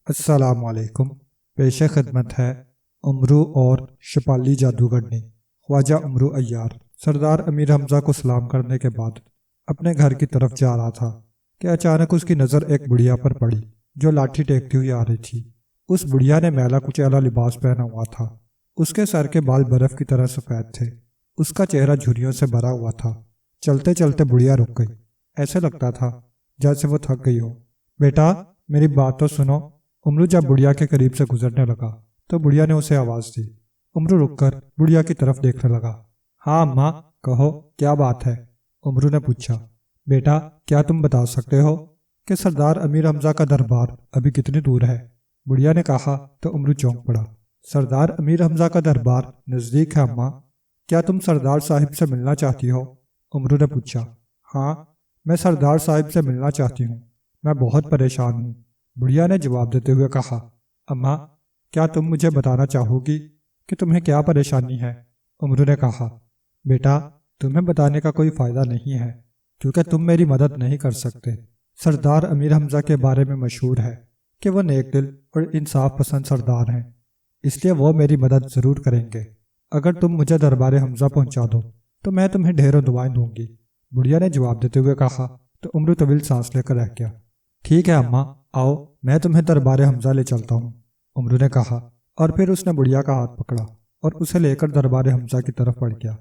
السلام علیکم۔ پیش خدمت ہے امرو اور شپالی جادوگرنی۔ خواجہ امرو عیار سردار امیر حمزہ کو سلام کرنے کے بعد اپنے گھر کی طرف جا رہا تھا کہ اچانک اس کی نظر ایک بڑھیا پر پڑی جو لاٹھی ٹیکتی ہوئی آ رہی تھی۔ اس بڑھیا نے میلا کچیلا لباس پہنا ہوا تھا۔ اس کے سر کے بال برف کی طرح سفید تھے۔ اس کا چہرہ جھریوں سے بھرا ہوا تھا۔ چلتے چلتے بڑھیا رک گئی۔ ایسے لگتا تھا جیسے وہ تھک گئی ہو۔ بیٹا میری بات تو سنو۔ امرو جب بڑھیا کے قریب سے گزرنے لگا تو بڑھیا نے اسے آواز دی۔ امرو رک کر بڑھیا کی طرف دیکھنے لگا۔ ہاں اماں کہو کیا بات ہے؟ امرو نے پوچھا۔ بیٹا کیا تم بتا سکتے ہو کہ سردار امیر حمزہ کا دربار ابھی کتنی دور ہے؟ بڑھیا نے کہا تو امرو چونک پڑا۔ سردار امیر حمزہ کا دربار نزدیک ہے اماں۔ کیا تم سردار صاحب سے ملنا چاہتی ہو؟ امرو نے پوچھا۔ ہاں میں سردار صاحب سے ملنا چاہتی ہوں۔ میں بہت پریشان ہوں۔ بڑھیا نے جواب دیتے ہوئے کہا۔ اماں کیا تم مجھے بتانا چاہو گی کہ تمہیں کیا پریشانی ہے؟ امرو نے کہا۔ بیٹا تمہیں بتانے کا کوئی فائدہ نہیں ہے کیونکہ تم میری مدد نہیں کر سکتے۔ سردار امیر حمزہ کے بارے میں مشہور ہے کہ وہ نیک دل اور انصاف پسند سردار ہیں، اس لیے وہ میری مدد ضرور کریں گے۔ اگر تم مجھے دربار حمزہ پہنچا دو تو میں تمہیں ڈھیروں دعائیں دوں گی۔ بڑھیا نے جواب دیتے ہوئے کہا تو امرو طویل سانس لے کر رہ گیا۔ ٹھیک ہے اماں آؤ میں تمہیں دربار حمزہ لے چلتا ہوں، امرو نے کہا، اور پھر اس نے بڑھیا کا ہاتھ پکڑا اور اسے لے کر دربار حمزہ کی طرف بڑھ گیا۔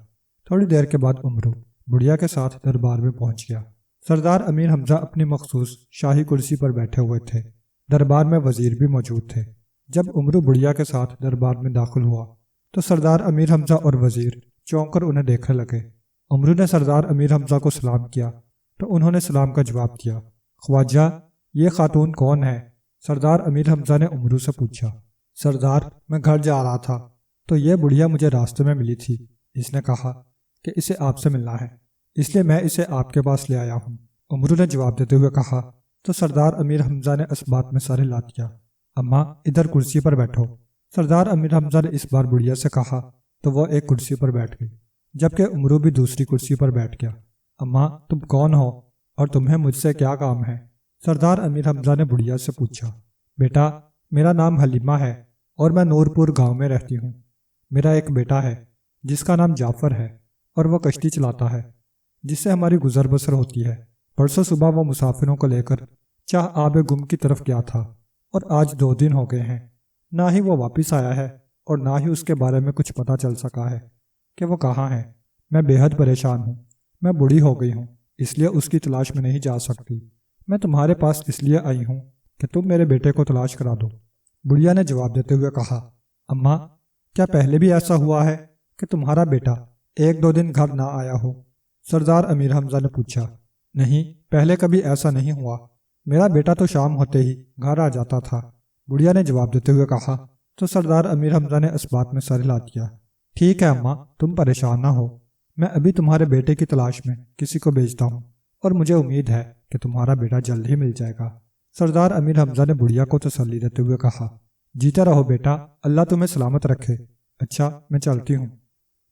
تھوڑی دیر کے بعد امرو بڑھیا کے ساتھ دربار میں پہنچ گیا۔ سردار امیر حمزہ اپنی مخصوص شاہی کرسی پر بیٹھے ہوئے تھے۔ دربار میں وزیر بھی موجود تھے۔ جب امرو بڑھیا کے ساتھ دربار میں داخل ہوا تو سردار امیر حمزہ اور وزیر چونک کر انہیں دیکھنے لگے۔ امرو نے سردار امیر حمزہ کو سلام کیا تو انہوں نے سلام کا جواب دیا۔ خواجہ یہ خاتون کون ہے؟ سردار امیر حمزہ نے امرو سے پوچھا۔ سردار میں گھر جا رہا تھا تو یہ بڑھیا مجھے راستے میں ملی تھی۔ اس نے کہا کہ اسے آپ سے ملنا ہے، اس لیے میں اسے آپ کے پاس لے آیا ہوں، امرو نے جواب دیتے ہوئے کہا۔ تو سردار امیر حمزہ نے اس بات میں سر ہلا دیا۔ اماں ادھر کرسی پر بیٹھو، سردار امیر حمزہ نے اس بار بڑھیا سے کہا تو وہ ایک کرسی پر بیٹھ گئی جبکہ امرو بھی دوسری کرسی پر بیٹھ گیا۔ اماں تم کون ہو اور تمہیں مجھ سے کیا کام ہے؟ سردار امیر حمزہ نے بڑھیا سے پوچھا۔ بیٹا میرا نام حلیمہ ہے اور میں نور پور گاؤں میں رہتی ہوں۔ میرا ایک بیٹا ہے جس کا نام جعفر ہے اور وہ کشتی چلاتا ہے جس سے ہماری گزر بسر ہوتی ہے۔ پرسوں صبح وہ مسافروں کو لے کر چاہ آب گم کی طرف گیا تھا اور آج 2 دن ہو گئے ہیں۔ نہ ہی وہ واپس آیا ہے اور نہ ہی اس کے بارے میں کچھ پتہ چل سکا ہے کہ وہ کہاں ہے۔ میں بے حد پریشان ہوں۔ میں بوڑھی ہو گئی ہوں اس لیے اس کی تلاش میں نہیں جا سکتی۔ میں تمہارے پاس اس لیے آئی ہوں کہ تم میرے بیٹے کو تلاش کرا دو، بڑھیا نے جواب دیتے ہوئے کہا۔ اماں کیا پہلے بھی ایسا ہوا ہے کہ تمہارا بیٹا 1-2 دن گھر نہ آیا ہو؟ سردار امیر حمزہ نے پوچھا۔ نہیں پہلے کبھی ایسا نہیں ہوا۔ میرا بیٹا تو شام ہوتے ہی گھر آ جاتا تھا، بڑھیا نے جواب دیتے ہوئے کہا۔ تو سردار امیر حمزہ نے اس بات میں سر ہلا دیا۔ ٹھیک ہے اماں تم پریشان نہ ہو، میں ابھی تمہارے بیٹے کی تلاش میں کسی کو بھیجتا ہوں اور مجھے امید ہے کہ تمہارا بیٹا جلد ہی مل جائے گا۔ سردار امیر حمزہ نے بڑھیا کو تسلی دیتے ہوئے کہا۔ جیتا رہو بیٹا، اللہ تمہیں سلامت رکھے۔ اچھا میں چلتی ہوں،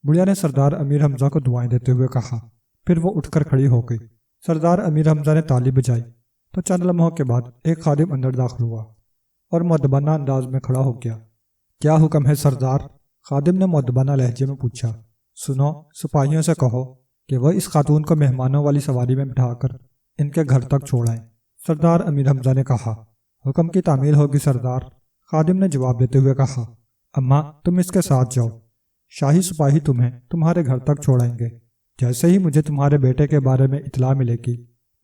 بڑھیا نے سردار امیر حمزہ کو دعائیں دیتے ہوئے کہا۔ پھر وہ اٹھ کر کھڑی ہو گئی۔ سردار امیر حمزہ نے تالی بجائی تو چند لمحوں کے بعد ایک خادم اندر داخل ہوا اور مؤدبانہ انداز میں کھڑا ہو گیا۔ کیا حکم ہے سردار؟ خادم نے مؤدبانہ لہجے میں پوچھا۔ سنو سپاہیوں سے کہو کہ وہ اس خاتون کو مہمانوں والی سواری میں بٹھا کر ان کے گھر تک چھوڑائیں، سردار امیر حمزہ نے کہا۔ حکم کی تعمیل ہوگی سردار، خادم نے جواب دیتے ہوئے کہا۔ اماں تم اس کے ساتھ جاؤ، شاہی سپاہی تمہیں تمہارے گھر تک چھوڑائیں گے۔ جیسے ہی مجھے تمہارے بیٹے کے بارے میں اطلاع ملے گی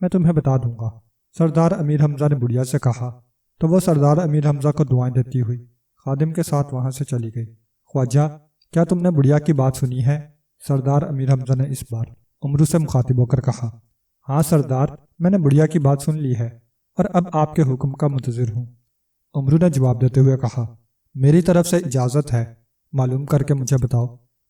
میں تمہیں بتا دوں گا، سردار امیر حمزہ نے بڑھیا سے کہا۔ تو وہ سردار امیر حمزہ کو دعائیں دیتی ہوئی خادم کے ساتھ وہاں سے چلی گئی۔ خواجہ کیا تم نے بڑھیا کی بات سنی ہے؟ سردار امیر حمزہ نے اس بار امرو سے مخاطب ہو کر کہا۔ ہاں سردار میں نے بڑھیا کی بات سن لی ہے اور اب آپ کے حکم کا منتظر ہوں، امرو نے جواب دیتے ہوئے کہا۔ میری طرف سے اجازت ہے، معلوم کر کے مجھے بتاؤ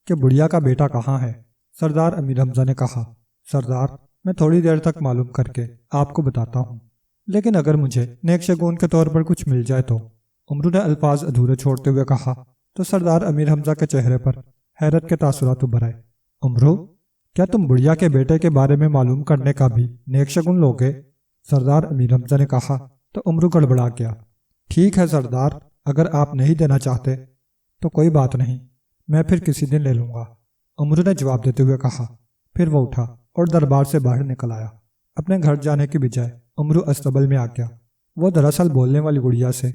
کہ بڑھیا کا بیٹا کہاں ہے، سردار امیر حمزہ نے کہا۔ سردار میں تھوڑی دیر تک معلوم کر کے آپ کو بتاتا ہوں، لیکن اگر مجھے نیک شگون کے طور پر کچھ مل جائے تو، امرو نے الفاظ ادھورے چھوڑتے ہوئے کہا۔ تو سردار امیر حمزہ کے چہرے پر حیرت کے تاثرات ابھر آئے۔ امرو کیا تم بڑھیا کے بیٹے کے بارے میں معلوم کرنے کا بھی نیک شگون لوگے؟ سردار امیر حمزہ نے کہا۔ تو امرو گڑبڑا گیا۔ ٹھیک ہے سردار، اگر آپ نہیں دینا چاہتے تو کوئی بات نہیں، میں پھر کسی دن لے لوں گا، امرو نے جواب دیتے ہوئے کہا۔ پھر وہ اٹھا اور دربار سے باہر نکل آیا۔ اپنے گھر جانے کی بجائے امرو استبل میں آ گیا۔ وہ دراصل بولنے والی گڑیا سے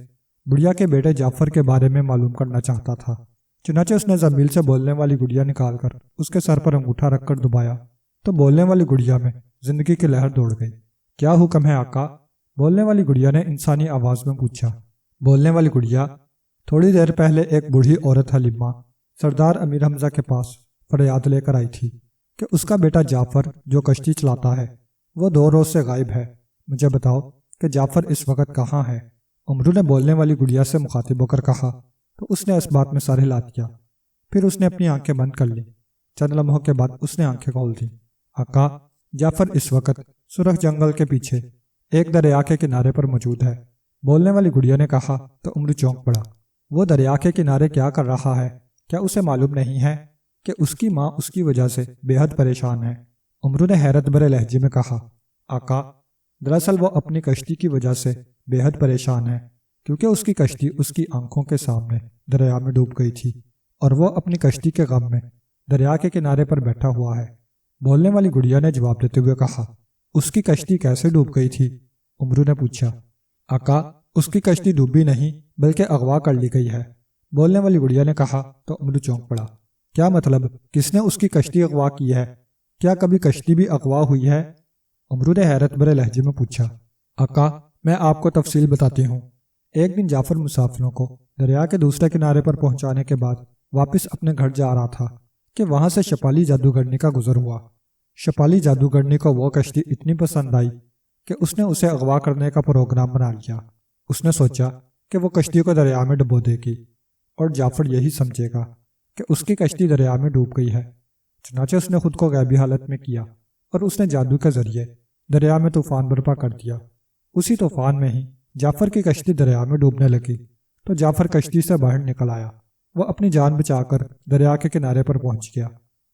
بڑھیا کے بیٹے جعفر کے بارے میں معلوم کرنا چاہتا تھا۔ چنانچہ اس نے زنبیل سے بولنے والی گڑیا نکال کر اس کے سر پر انگوٹھا رکھ کر دبایا تو بولنے والی گڑیا میں زندگی کی لہر دوڑ گئی۔ کیا حکم ہے آقا؟ بولنے والی گڑیا نے انسانی آواز میں پوچھا۔ بولنے والی گڑیا: تھوڑی دیر پہلے ایک بوڑھی عورت حلیمہ سردار امیر حمزہ کے پاس فریاد لے کر آئی تھی کہ اس کا بیٹا جعفر جو کشتی چلاتا ہے وہ 2 روز سے غائب ہے۔ مجھے بتاؤ کہ جعفر اس وقت کہاں ہے؟ امرو نے بولنے والی گڑیا سے مخاطب ہو کر کہا تو اس نے اس بات میں سر ہلا دیا۔ پھر اس نے اپنی آنکھیں بند کر لیں۔ چند لمحوں کے بعد اس نے آنکھیں کھول دیں۔ آقا، جعفر اس وقت سرخ جنگل کے پیچھے ایک دریا کے کنارے پر موجود ہے، بولنے والی گڑیا نے کہا تو امرو چونک پڑا۔ وہ دریا کے کنارے کیا کر رہا ہے؟ کیا اسے معلوم نہیں ہے کہ اس کی ماں اس کی وجہ سے بے حد پریشان ہے؟ امرو نے حیرت بھرے لہجے میں کہا۔ آقا، دراصل وہ اپنی کشتی کی وجہ سے بے حد پریشان ہے، کیونکہ اس کی کشتی اس کی آنکھوں کے سامنے دریا میں ڈوب گئی تھی اور وہ اپنی کشتی کے غم میں دریا کے کنارے پر بیٹھا ہوا ہے۔ بولنے والی گڑیا نے جواب دیتے ہوئے کہا۔ اس کی کشتی کیسے ڈوب گئی تھی؟ امرو نے پوچھا۔ آقا، اس کی کشتی ڈوبی نہیں بلکہ اغوا کر لی گئی ہے، بولنے والی گڑیا نے کہا تو امرو چونک پڑا۔ کیا مطلب؟ کس نے اس کی کشتی اغوا کی ہے؟ کیا کبھی کشتی بھی اغوا ہوئی ہے؟ امرو نے حیرت بھرے لہجے میں پوچھا۔ آقا، میں آپ کو تفصیل بتاتی ہوں۔ ایک دن جعفر مسافروں کو دریا کے دوسرے کنارے پر پہنچانے کے بعد واپس اپنے گھر جا رہا تھا کہ وہاں سے شپالی جادوگرنی کا گزر ہوا۔ شپالی جادوگرنی کو وہ کشتی اتنی پسند آئی کہ اس نے اسے اغوا کرنے کا پروگرام بنا لیا۔ اس نے سوچا کہ وہ کشتی کو دریا میں ڈبو دے گی اور جعفر یہی سمجھے گا کہ اس کی کشتی دریا میں ڈوب گئی ہے۔ چنانچہ اس نے خود کو غیبی حالت میں کیا اور اس نے جادو کے ذریعے دریا میں طوفان برپا کر دیا۔ اسی طوفان میں ہی جعفر کی کشتی دریا میں ڈوبنے لگی تو جعفر کشتی سے باہر نکل آیا۔ وہ اپنی جان بچا کر دریا کے کنارے پر پہنچ گیا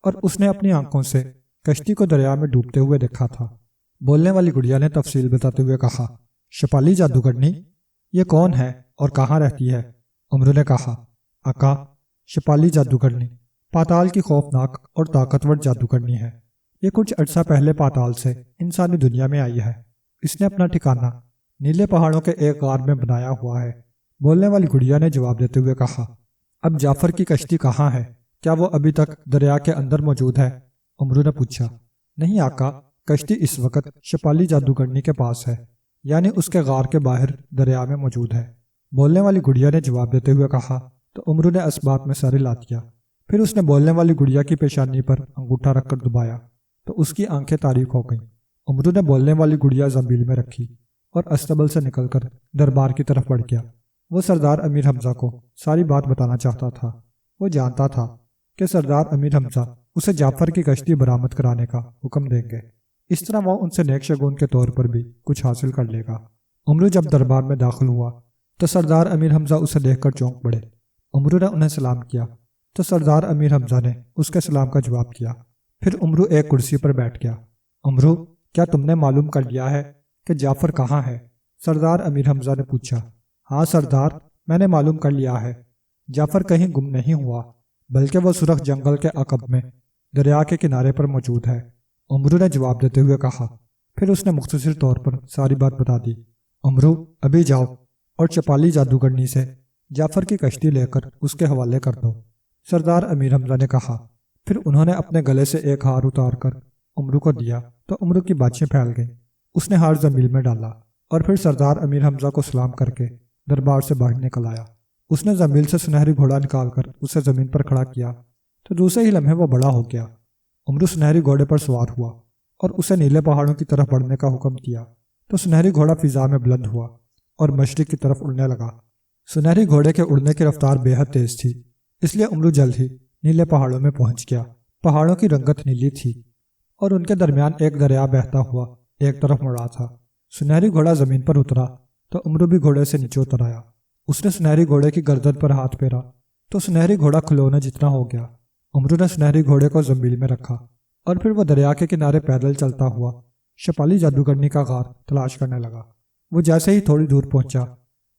اور اس نے اپنی آنکھوں سے کشتی کو دریا میں ڈوبتے ہوئے دیکھا تھا۔ بولنے والی گڑیا نے تفصیل بتاتے ہوئے کہا۔ شپالی جادوگرنی؟ یہ کون ہے اور کہاں رہتی ہے؟ امرو نے کہا۔ آقا، شپالی جادوگرنی پاتال کی خوفناک اور طاقتور جادوگرنی ہے۔ یہ کچھ عرصہ پہلے پاتال سے انسانی دنیا میں آئی ہے۔ اس نے اپنا ٹھکانہ نیلے پہاڑوں کے ایک غار میں بنایا ہوا ہے، بولنے والی گڑیا نے جواب دیتے ہوئے کہا۔ اب جعفر کی کشتی کہاں ہے؟ کیا وہ ابھی تک دریا کے اندر موجود ہے؟ امرو نے پوچھا۔ نہیں آقا، کشتی اس وقت شپالی جادوگرنی کے پاس ہے، یعنی اس کے غار کے باہر دریا میں موجود ہے، بولنے والی گڑیا نے جواب دیتے ہوئے کہا تو امرو نے اس بات میں سر ہلا دیا۔ پھر اس نے بولنے والی گڑیا کی پیشانی پر انگوٹھا رکھ کر دبایا تو اس کی آنکھیں تاریک ہو گئیں۔ امرو نے بولنے والی گڑیا زنبیل میں رکھی اور استبل سے نکل کر دربار کی طرف بڑھ گیا۔ وہ سردار امیر حمزہ کو ساری بات بتانا چاہتا تھا۔ وہ جانتا تھا کہ سردار امیر حمزہ اسے جعفر کی کشتی برآمد کرانے کا حکم دیں گے، اس طرح وہ ان سے نیک شگون کے طور پر بھی کچھ حاصل کر لے گا۔ امرو جب دربار میں داخل ہوا تو سردار امیر حمزہ اسے دیکھ کر چونک پڑے۔ امرو نے انہیں سلام کیا تو سردار امیر حمزہ نے اس کے سلام کا جواب دیا۔ پھر امرو ایک کرسی پر بیٹھ گیا۔ امرو، کیا تم نے معلوم کر لیا ہے کہ جعفر کہاں ہے؟ سردار امیر حمزہ نے پوچھا۔ ہاں سردار، میں نے معلوم کر لیا ہے۔ جعفر کہیں گم نہیں ہوا بلکہ وہ سرخ جنگل کے عقب میں دریا کے کنارے پر موجود ہے، امرو نے جواب دیتے ہوئے کہا۔ پھر اس نے مختصر طور پر ساری بات بتا دی۔ امرو، ابھی جاؤ اور شپالی جادوگرنی سے جعفر کی کشتی لے کر اس کے حوالے کر دو، سردار امیر حمزہ نے کہا۔ پھر انہوں نے اپنے گلے سے ایک ہار اتار کر امرو کو دیا تو امرو کی باتیں پھیل گئیں۔ اس نے ہار زمین میں ڈالا اور پھر سردار امیر حمزہ کو سلام کر کے دربار سے باہر نکل آیا۔ اس نے زمین سے سنہری گھوڑا نکال کر اسے زمین پر کھڑا کیا تو دوسرے ہی لمحے وہ بڑا ہو گیا۔ امرو سنہری گھوڑے پر سوار ہوا اور اسے نیلے پہاڑوں کی طرف بڑھنے کا حکم دیا تو سنہری گھوڑا فضا میں بلند ہوا اور مشرق کی طرف اڑنے لگا۔ سنہری گھوڑے کے اڑنے کی رفتار بے حد تیز تھی، اس لیے امرو جلد ہی نیلے پہاڑوں میں پہنچ گیا۔ پہاڑوں کی رنگت نیلی تھی اور ان کے درمیان ایک دریا بہتا ہوا ایک طرف مڑا تھا۔ سنہری گھوڑا زمین پر اترا تو امرو بھی گھوڑے سے نیچے اتر آیا۔ اس نے سنہری گھوڑے کی گردن پر ہاتھ پھیرا تو سنہری گھوڑا کھلونے جتنا ہو گیا۔ امرو نے سنہری گھوڑے کو زنبیل میں رکھا اور پھر وہ دریا کے کنارے پیدل چلتا ہوا شپالی جادوگرنی کا غار تلاش کرنے لگا۔ وہ جیسے ہی تھوڑی دور پہنچا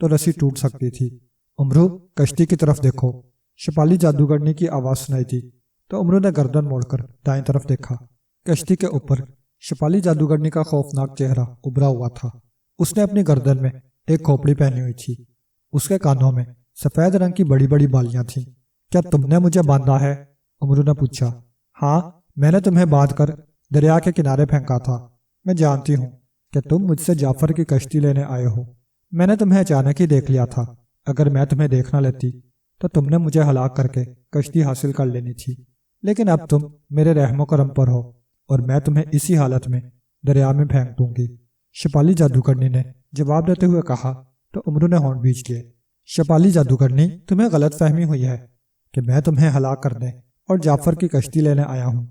تو رسی ٹوٹ سکتی تھی۔ امرو کشتی کی طرف دیکھو، شپالی جادوگرنی کی آواز سنائی دی تو امرو نے گردن موڑ کر دائیں طرف دیکھا۔ کشتی کے اوپر شپالی جادوگرنی کا خوفناک چہرہ ابھرا ہوا تھا۔ اس نے اپنی گردن میں ایک کھوپڑی پہنی ہوئی تھی، اس کے کانوں میں سفید رنگ کی بڑی بڑی بالیاں تھیں۔ کیا تم نے مجھے باندھا ہے؟ امرو نے پوچھا۔ ہاں، میں نے تمہیں باندھ کر دریا کے کنارے پھینکا تھا۔ میں جانتی ہوں کہ تم مجھ سے جعفر کی کشتی لینے آئے ہو۔ میں نے تمہیں اچانک ہی دیکھ لیا تھا۔ اگر میں تمہیں دیکھ نہ لیتی تو تم نے مجھے ہلاک کر کے کشتی حاصل کر لینی تھی، لیکن اب تم میرے رحم و کرم پر ہو اور میں تمہیں اسی حالت میں دریا میں پھینک دوں گی۔ شپالی جادوگرنی نے جواب دیتے ہوئے کہا تو امرو نے ہونٹ بھینچ لیے۔ شپالی جادوگرنی، تمہیں غلط فہمی ہوئی ہے کہ میں تمہیں ہلاک کرنے اور جعفر کی کشتی لینے آیا ہوں۔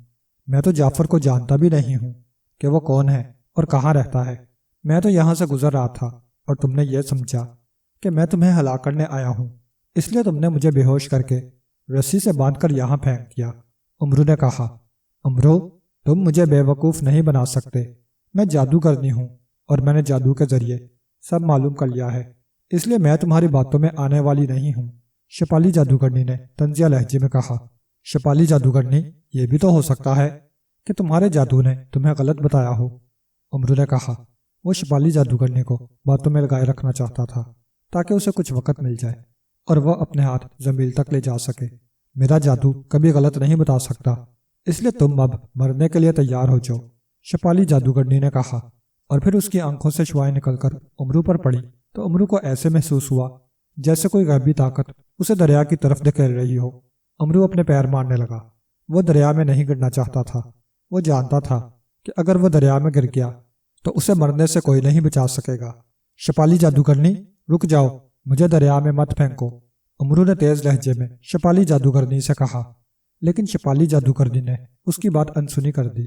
میں تو جعفر کو جانتا بھی نہیں ہوں کہ وہ کون ہے اور کہاں رہتا ہے۔ میں تو یہاں سے گزر رہا تھا اور تم نے یہ سمجھا کہ میں تمہیں ہلاک کرنے آیا ہوں، اس لیے تم نے مجھے بے ہوش کر کے رسی سے باندھ کر یہاں پھینک دیا۔ امرو نے کہا، امرو تم مجھے بے وقوف نہیں بنا سکتے۔ میں جادوگرنی ہوں اور میں نے جادو کے ذریعے سب معلوم کر لیا ہے، اس لیے میں تمہاری باتوں میں آنے والی نہیں ہوں۔ شپالی جادوگرنی نے طنزیہ لہجے میں کہا۔ شپالی جادوگرنی، یہ بھی تو ہو سکتا ہے کہ تمہارے جادو نے تمہیں غلط بتایا ہو۔ امرو نے کہا۔ وہ شپالی جادوگرنی کو باتوں میں لگائے رکھنا چاہتا تھا تاکہ اسے کچھ وقت مل جائے اور وہ اپنے ہاتھ زمین تک لے جا سکے۔ میرا جادو کبھی غلط نہیں بتا سکتا، اس لیے تم اب مرنے کے لیے تیار ہو جاؤ، شپالی جادوگرنی نے کہا، اور پھر اس کی آنکھوں سے شعاعیں نکل کر امرو پر پڑی تو امرو کو ایسے محسوس ہوا جیسے کوئی غیبی طاقت اسے دریا کی طرف دھکیل رہی ہو۔ امرو اپنے پیر مارنے لگا۔ وہ دریا میں نہیں گرنا چاہتا تھا۔ وہ جانتا تھا کہ اگر وہ دریا میں گر گیا تو اسے مرنے سے کوئی نہیں بچا سکے گا۔ شپالی جادوگرنی، رک جاؤ، مجھے دریا میں مت پھینکو، امرو نے تیز لہجے میں شپالی جادوگرنی سے کہا، لیکن شپالی جادوگرنی نے اس کی بات انسنی کر دی۔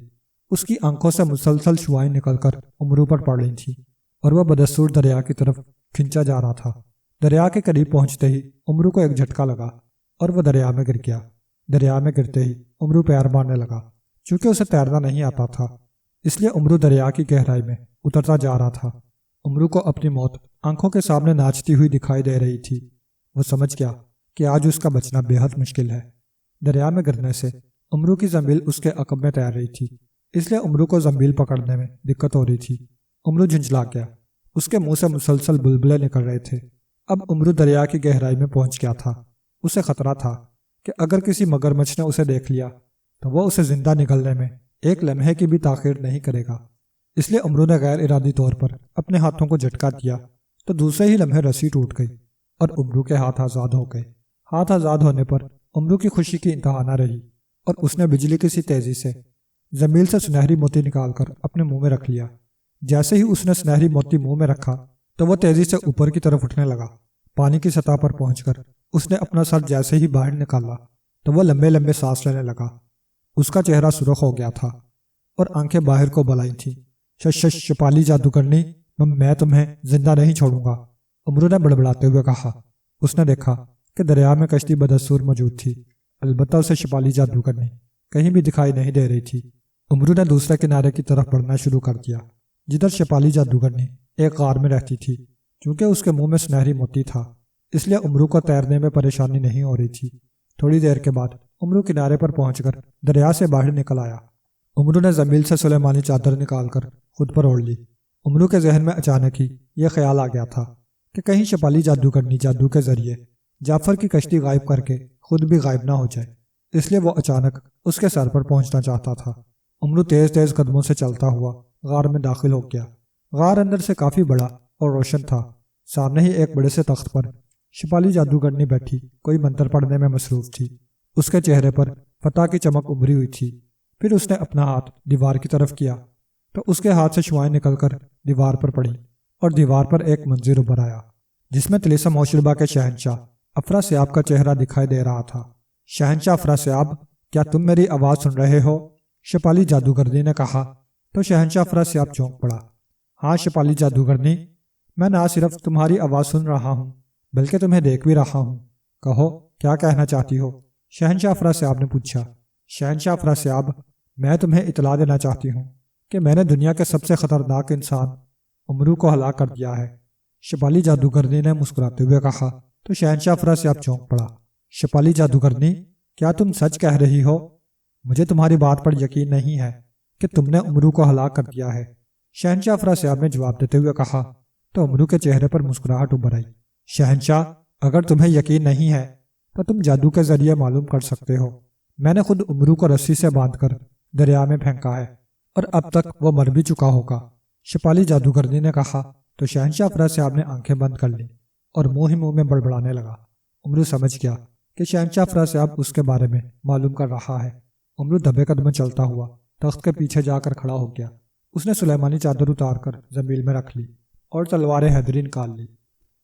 اس کی آنکھوں سے مسلسل شعاعیں نکل کر امرو پر پڑ رہی تھیں اور وہ بدستور دریا کی طرف کھنچا جا رہا تھا۔ دریا کے قریب پہنچتے ہی امرو کو ایک جھٹکا لگا اور وہ دریا میں گر گیا۔ دریا میں گرتے ہی امرو پیر مارنے لگا۔ چونکہ اسے تیرنا نہیں آتا تھا، اس لیے امرو دریا کی گہرائی میں اترتا جا رہا تھا۔ امرو کو اپنی موت آنکھوں کے سامنے ناچتی ہوئی دکھائی دے رہی تھی۔ وہ سمجھ گیا کہ آج اس کا بچنا بے حد مشکل ہے۔ دریا میں گرنے سے امرو کی زنبیل اس کے عقب میں تیر رہی تھی، اس لیے امرو کو زنبیل پکڑنے میں دقت ہو رہی تھی۔ امرو جھنجلا گیا، اس کے منہ سے مسلسل بلبلے نکل رہے تھے۔ اب امرو دریا کی گہرائی میں پہنچ گیا تھا۔ اسے خطرہ تھا کہ اگر کسی مگرمچھ نے اسے دیکھ لیا تو وہ اسے زندہ نکلنے میں ایک لمحے کی بھی تاخیر نہیں کرے گا۔ اس لیے امرو نے غیر ارادی طور پر اپنے ہاتھوں کو جھٹکا دیا تو دوسرے ہی لمحے رسی ٹوٹ گئی اور امرو کے ہاتھ آزاد ہو گئے۔ ہاتھ آزاد ہونے پر امرو کی خوشی کی انتہا نہ رہی اور اس نے بجلی کی سی تیزی سے زمین سے سنہری موتی نکال کر اپنے منہ میں رکھ لیا۔ جیسے ہی اس نے سنہری موتی منہ میں رکھا تو وہ تیزی سے اوپر کی طرف اٹھنے لگا۔ پانی کی سطح پر پہنچ کر اس نے اپنا سر جیسے ہی باہر نکالا تو وہ لمبے لمبے سانس لینے لگا۔ اس کا چہرہ سرخ ہو گیا تھا اور آنکھیں باہر کو بلائی تھیں۔ شپالی جادوگرنی، میں تمہیں زندہ نہیں چھوڑوں گا، امرو نے بڑبڑاتے ہوئے کہا۔ اس نے دیکھا کہ دریا میں کشتی بدستور موجود تھی، البتہ اسے شپالی جادوگرنی کہیں بھی دکھائی نہیں دے رہی تھی۔ امرو نے دوسرے کنارے کی طرف بڑھنا شروع کر دیا جدھر شپالی جادوگرنی ایک غار میں رہتی تھی۔ چونکہ اس کے منہ میں سنہری موتی تھا، اس لیے امرو کو تیرنے میں پریشانی نہیں ہو رہی تھی۔ تھوڑی دیر کے بعد امرو کنارے پر پہنچ کر دریا سے باہر نکل آیا۔ امرو نے زمین سے سلیمانی چادر نکال کر خود پر اوڑھ لی۔ امرو کے ذہن میں اچانک ہی یہ خیال آ گیا تھا کہ کہیں شپالی جادوگرنی جادو کے ذریعے جعفر کی کشتی غائب کر کے خود بھی غائب نہ ہو جائے، اس لیے وہ اچانک اس کے سر پر پہنچنا چاہتا تھا۔ امرو تیز تیز قدموں سے چلتا ہوا غار میں داخل ہو گیا۔ غار اندر سے کافی بڑا اور روشن تھا۔ سامنے ہی ایک بڑے سے تخت پر شپالی جادوگرنی بیٹھی کوئی منتر پڑھنے میں مصروف تھی۔ اس کے چہرے پر فتح کی چمک ابھری ہوئی تھی۔ پھر اس نے اپنا ہاتھ دیوار کی طرف کیا تو اس کے ہاتھ سے شعاعیں نکل کر دیوار پر پڑیں اور دیوار پر ایک منظر ابھر آیا جس میں طلسم موشربہ کے شہنشاہ افراسیاب کا چہرہ دکھائی دے رہا تھا۔ شہنشاہ افراسیاب، کیا تم میری آواز سن رہے ہو؟ شپالی جادوگرنی نے کہا تو شہنشاہ افراسیاب چونک پڑا۔ ہاں شپالی جادوگرنی، میں نہ صرف تمہاری آواز سن رہا ہوں بلکہ تمہیں دیکھ بھی رہا ہوں۔ کہو، کیا کہنا چاہتی ہو؟ شہنشاہ افراسیاب نے پوچھا۔ شہنشاہ افراسیاب، میں تمہیں اطلاع دینا چاہتی ہوں کہ میں نے دنیا کے سب سے خطرناک انسان امرو کو ہلاک کر دیا ہے۔ شپالی جادوگرنی نے مسکراتے ہوئے کہا تو شہنشاہ افراسیاب چونک پڑا۔ شپالی جادوگرنی، کیا تم سچ کہہ رہی ہو؟ مجھے تمہاری بات پر یقین نہیں ہے کہ تم نے امرو کو ہلاک کر دیا ہے۔ شہنشاہ افراسیاب نے جواب دیتے ہوئے کہا تو امرو کے چہرے پر مسکراہٹ ابھر آئی۔ شہنشاہ، اگر تمہیں یقین نہیں ہے تو تم جادو کے ذریعے معلوم کر سکتے ہو۔ میں نے خود امرو کو رسی سے باندھ کر دریا میں پھینکا ہے اور اب تک وہ مر بھی چکا ہوگا۔ شپالی جادوگرنی نے کہا تو شہنشاہ افراسیاب نے آنکھیں بند کر لیں اور منہ ہی منہ میں بڑبڑانے لگا۔ امرو سمجھ گیا کہ شہنشاہ افراسیاب اس کے بارے میں معلوم کر رہا ہے۔ امرو دبے قدم چلتا ہوا تخت کے پیچھے جا کر کھڑا ہو گیا۔ اس نے سلیمانی چادر اتار کر زمین میں رکھ لی اور تلوار حیدری نکال لی۔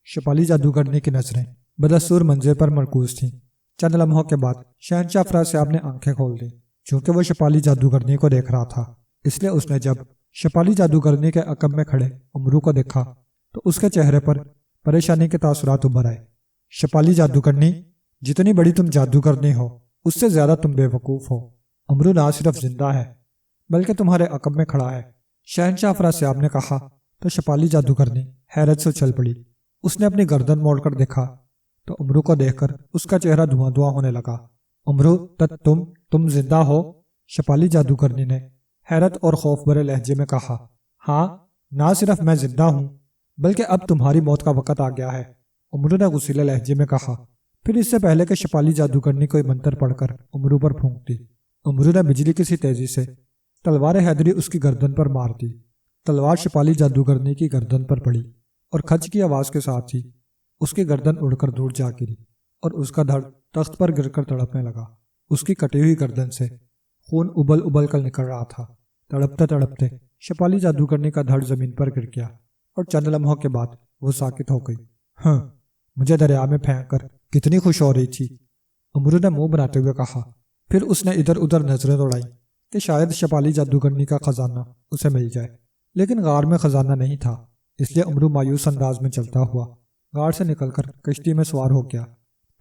شپالی جادوگرنی کی نظریں بدستور منظر پر مرکوز تھیں۔ چند لمحوں کے بعد شہنشاہ افراسیاب نے آنکھیں کھول دیں۔ چونکہ وہ شپالی جادوگرنی کو دیکھ رہا تھا، اس لیے اس نے جب شپالی جادوگرنی کے عقب میں کھڑے امرو کو دیکھا تو اس کے چہرے پر پریشانی کے تاثرات ابھر آئے۔ شپالی جادوگرنی، جتنی بڑی تم جادوگرنی ہو اس سے زیادہ تم بے وقوف ہو۔ امرو نہ صرف زندہ ہے بلکہ تمہارے عقب میں کھڑا ہے، شہنشاہ افراسیاب نے کہا تو شپالی جادوگرنی حیرت سے اچھل پڑی۔ اس نے اپنی گردن موڑ کر دیکھا تو امرو کو دیکھ کر اس کا چہرہ دھواں دھواں ہونے لگا۔ امرو، تم زندہ ہو؟ شپالی جادوگرنی نے حیرت اور خوف بھرے لہجے میں کہا۔ ہاں، نہ صرف میں زندہ ہوں بلکہ اب تمہاری موت کا وقت آ گیا ہے، امرو نے غصیلے لہجے میں کہا۔ پھر اس سے پہلے کہ شپالی جادوگرنی کوئی منتر پڑھ کر امرو پر پھونک دی، امرو نے بجلی کی سی تیزی سے تلوار حیدری اس کی گردن پر مار دی۔ تلوار شپالی جادوگرنی کی گردن پر پڑی اور کھچ کی آواز کے ساتھ ہی اس کی گردن اڑ کر دور جا گری اور اس کا دھڑ تخت پر گر کر تڑپنے لگا۔ اس کی کٹی ہوئی گردن سے خون ابل ابل کر نکل رہا تھا۔ تڑپتے تڑپتے شپالی جادوگرنی کا دھڑ زمین پر گر گیا اور چند لمحوں کے بعد وہ ساکت ہو گئی۔ مجھے دریا میں پھینک کر کتنی خوش ہو رہی تھی، امرو نے منہ بناتے ہوئے کہا۔ پھر اس نے ادھر ادھر نظریں دوڑائیں کہ شاید شپالی جادوگرنی کا خزانہ اسے مل جائے، لیکن غار میں خزانہ نہیں تھا، اس لیے امرو مایوس انداز میں چلتا ہوا غار سے نکل کر کشتی میں سوار ہو گیا۔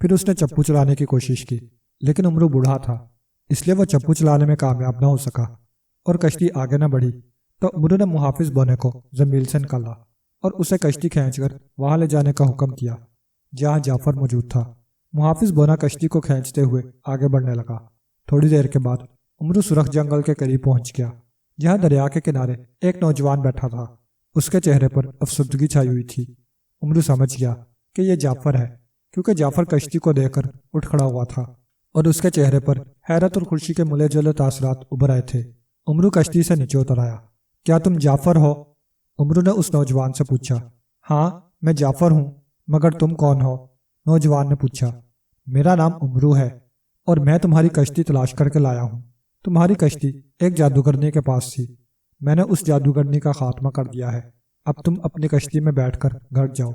پھر اس نے چپو چلانے کی کوشش کی، لیکن امرو بوڑھا تھا، اس لیے وہ چپو چلانے میں کامیاب نہ ہو سکا اور کشتی آگے نہ بڑھی۔ تو امرو نے محافظ بونے کو زمیل سے نکالا اور اسے کشتی کھینچ کر وہاں لے جانے کا حکم کیا جہاں جعفر موجود تھا۔ محافظ بونا کشتی کو کھینچتے ہوئے آگے بڑھنے لگا۔ تھوڑی دیر کے بعد امرو سرخ جنگل کے قریب پہنچ گیا جہاں دریا کے کنارے ایک نوجوان بیٹھا تھا۔ اس کے چہرے پر افسردگی چھائی ہوئی تھی۔ امرو سمجھ گیا کہ یہ جعفر ہے، کیونکہ جعفر کشتی کو دیکھ کر اٹھ کھڑا ہوا تھا اور اس کے چہرے پر حیرت اور خوشی کے ملے جلے تاثرات ابھر آئے تھے۔ امرو کشتی سے نیچے اتر آیا۔ کیا تم جعفر ہو؟ امرو نے اس نوجوان سے پوچھا۔ ہاں، میں جعفر ہوں، مگر تم کون ہو؟ نوجوان نے پوچھا۔ میرا نام امرو ہے اور میں تمہاری کشتی تلاش کر کے لایا ہوں۔ تمہاری کشتی ایک جادوگرنی کے پاس تھی، میں نے اس جادوگرنی کا خاتمہ کر دیا ہے۔ اب تم اپنی کشتی میں بیٹھ کر گھر جاؤ،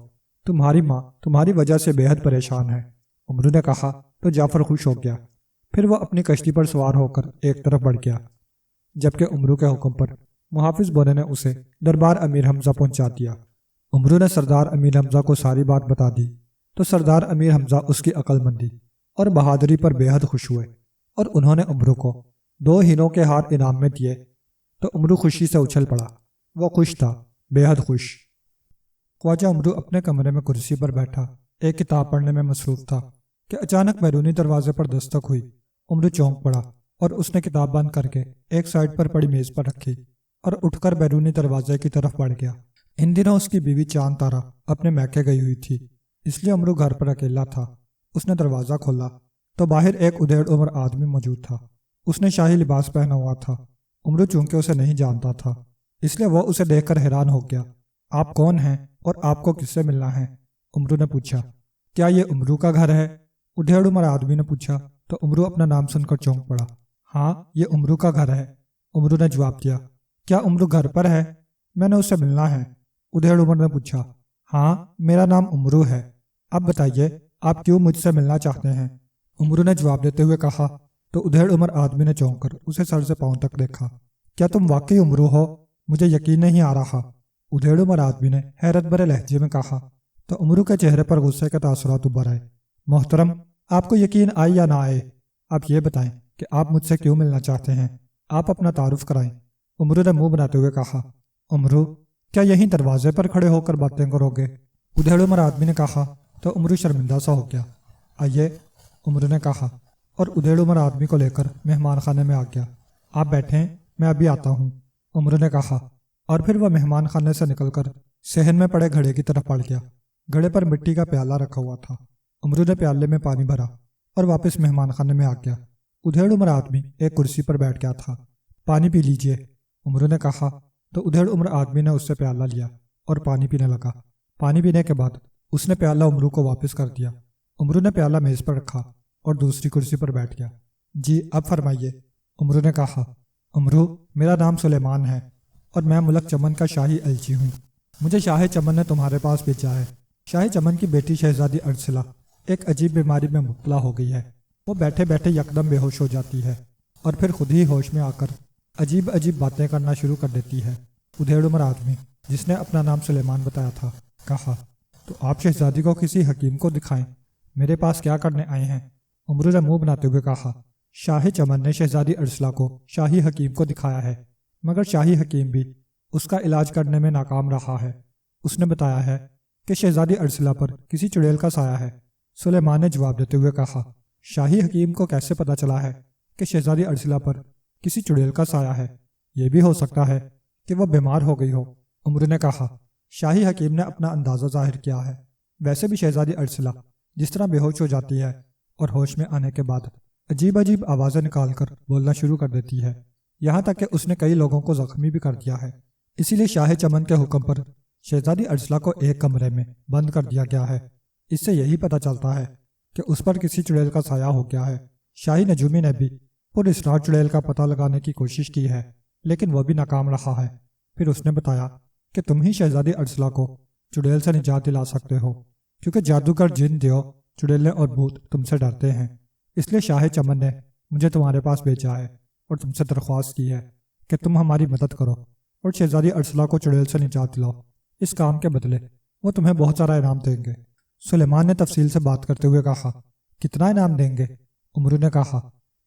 تمہاری ماں تمہاری وجہ سے بے حد پریشان ہے۔ امرو نے کہا تو جعفر خوش ہو گیا۔ پھر وہ اپنی کشتی پر سوار ہو کر ایک طرف بڑھ گیا، جبکہ امرو کے حکم پر محافظ بونے نے اسے دربار امیر حمزہ پہنچا دیا۔ امرو نے سردار امیر حمزہ کو ساری بات بتا دی تو سردار امیر حمزہ اس کی عقل مندی اور بہادری پر بے حد خوش ہوئے اور انہوں نے امرو کو 2 ہینوں کے ہار انعام میں دیے تو امرو خوشی سے اچھل پڑا۔ وہ خوش تھا، بے حد خوش۔ خواجہ امرو اپنے کمرے میں کرسی پر بیٹھا ایک کتاب پڑھنے میں مصروف تھا کہ اچانک بیرونی دروازے پر دستک ہوئی۔ امرو چونک پڑا اور اس نے کتاب بند کر کے ایک سائڈ پر پڑی میز پر رکھی اور اٹھ کر بیرونی دروازے کی طرف بڑھ گیا۔ ان دنوں اس کی بیوی چاند تارا اپنے میکے گئی ہوئی تھی، اس لیے امرو گھر پر اکیلا تھا۔ اس نے دروازہ کھولا تو باہر ایک ادھیڑ عمر آدمی موجود تھا۔ اس نے شاہی لباس پہنا ہوا تھا۔ امرو چونکہ اسے نہیں جانتا تھا اس لیے وہ اسے دیکھ کر حیران ہو گیا۔ آپ کون ہیں اور آپ کو کس سے ملنا ہے؟ امرو نے پوچھا۔ کیا یہ امرو کا گھر ہے؟ ادھیڑ عمر آدمی نے پوچھا تو امرو اپنا نام سن کر چونک پڑا۔ ہاں، یہ امرو کا گھر ہے، امرو نے جواب دیا۔ کیا امرو گھر پر ہے؟ میں نے اس سے ملنا ہے، ادھیڑ عمر نے پوچھا۔ ہاں، میرا نام امرو ہے، اب بتائیے آپ کیوں مجھ سے ملنا چاہتے ہیں؟ امرو نے جواب دیتے ہوئے کہا تو ادھیڑ عمر آدمی نے چونک کر اسے سر سے پاؤں تک دیکھا۔ کیا تم واقعی امرو ہو؟ مجھے یقین نہیں آ رہا، ادھیڑ عمر آدمی نے حیرت بھرے لہجے میں کہا تو امرو کے چہرے پر غصے کے تاثرات ابھر آئے۔ محترم، آپ کو یقین آئے یا نہ آئے، آپ یہ بتائیں کہ آپ مجھ سے کیوں ملنا چاہتے ہیں؟ آپ اپنا تعارف کرائیں۔ امرو نے منہ بناتے ہوئے کہا۔ امرو، کیا یہیں دروازے پر کھڑے ہو کر باتیں کرو گے؟ ادھیڑ عمر آدمی نے کہا تو عمرو شرمندہ سا ہو گیا۔ آئیے، عمرو نے کہا اور ادھیڑ عمر آدمی کو لے کر مہمان خانے میں آ گیا۔ آپ بیٹھیں، میں ابھی آتا ہوں، عمرو نے کہا، اور پھر وہ مہمان خانے سے نکل کر صحن میں پڑے گھڑے کی طرف بڑھ گیا۔ گھڑے پر مٹی کا پیالہ رکھا ہوا تھا۔ عمرو نے پیالے میں پانی بھرا اور واپس مہمان خانے میں آ گیا۔ ادھیڑ عمر آدمی ایک کرسی پر بیٹھ گیا تھا۔ پانی پی لیجئے، عمرو نے کہا تو ادھیڑ عمر آدمی نے اس سے پیالہ لیا اور پانی پینے لگا۔ پانی پینے کے بعد اس نے پیالہ عمرو کو واپس کر دیا۔ عمرو نے پیالہ میز پر رکھا اور دوسری کرسی پر بیٹھ گیا۔ جی اب فرمائیے، عمرو نے کہا۔ عمرو، میرا نام سلیمان ہے اور میں ملک چمن کا شاہی ایلچی ہوں۔ مجھے شاہ چمن نے تمہارے پاس بھیجا ہے۔ شاہ چمن کی بیٹی شہزادی ارسلہ ایک عجیب بیماری میں مبتلا ہو گئی ہے۔ وہ بیٹھے بیٹھے یکدم بے ہوش ہو جاتی ہے اور پھر خود ہی ہوش میں آ کر عجیب عجیب باتیں کرنا شروع کر دیتی ہے۔ ادھیڑ عمر آدمی، جس نے اپنا نام سلیمان بتایا تھا، کہا، تو آپ شہزادی کو کسی حکیم کو دکھائیں، میرے پاس کیا کرنے آئے ہیں؟ عمرو نے منہ بناتے ہوئے کہا، شاہ چمن نے شہزادی ارسلہ کو شاہی حکیم کو دکھایا ہے، مگر شاہی حکیم بھی اس کا علاج کرنے میں ناکام رہا ہے۔ اس نے بتایا ہے کہ شہزادی ارسلہ پر کسی چڑیل کا سایہ ہے۔ سلیمان نے جواب دیتے ہوئے کہا، شاہی حکیم کو کیسے پتہ چلا ہے کہ شہزادی ارسلہ پر کسی چڑیل کا سایہ ہے؟ یہ بھی ہو سکتا ہے کہ وہ بیمار ہو گئی ہو۔ عمرو نے کہا، شاہی حکیم نے اپنا اندازہ ظاہر کیا ہے۔ ویسے بھی شہزادی ارسلہ جس طرح بے ہوش ہو جاتی ہے اور ہوش میں آنے کے بعد عجیب عجیب آوازیں نکال کر بولنا شروع کر دیتی ہے، یہاں تک کہ اس نے کئی لوگوں کو زخمی بھی کر دیا ہے۔ اسی لیے شاہ چمن کے حکم پر شہزادی ارسلہ کو ایک کمرے میں بند کر دیا گیا ہے۔ اس سے یہی پتہ چلتا ہے کہ اس پر کسی چڑیل کا سایہ ہو گیا ہے۔ شاہی نجومی نے بھی پر اسرار چڑیل کا پتہ لگانے کی کوشش کی ہے، لیکن وہ بھی ناکام رہا ہے۔ پھر اس نے بتایا کہ تم ہی شہزادی ارسلہ کو چڑیل سے نجات دلا سکتے ہو، کیونکہ جادوگر، جن، دیو، چڑیلیں اور بھوت تم سے ڈرتے ہیں۔ اس لیے شاہ چمن نے مجھے تمہارے پاس بھیجا ہے اور تم سے درخواست کی ہے کہ تم ہماری مدد کرو اور شہزادی ارسلہ کو چڑیل سے نجات دلاؤ۔ اس کام کے بدلے وہ تمہیں بہت سارا انعام دیں گے۔ سلیمان نے تفصیل سے بات کرتے ہوئے کہا، کتنا انعام دیں گے؟ عمرو نے کہا۔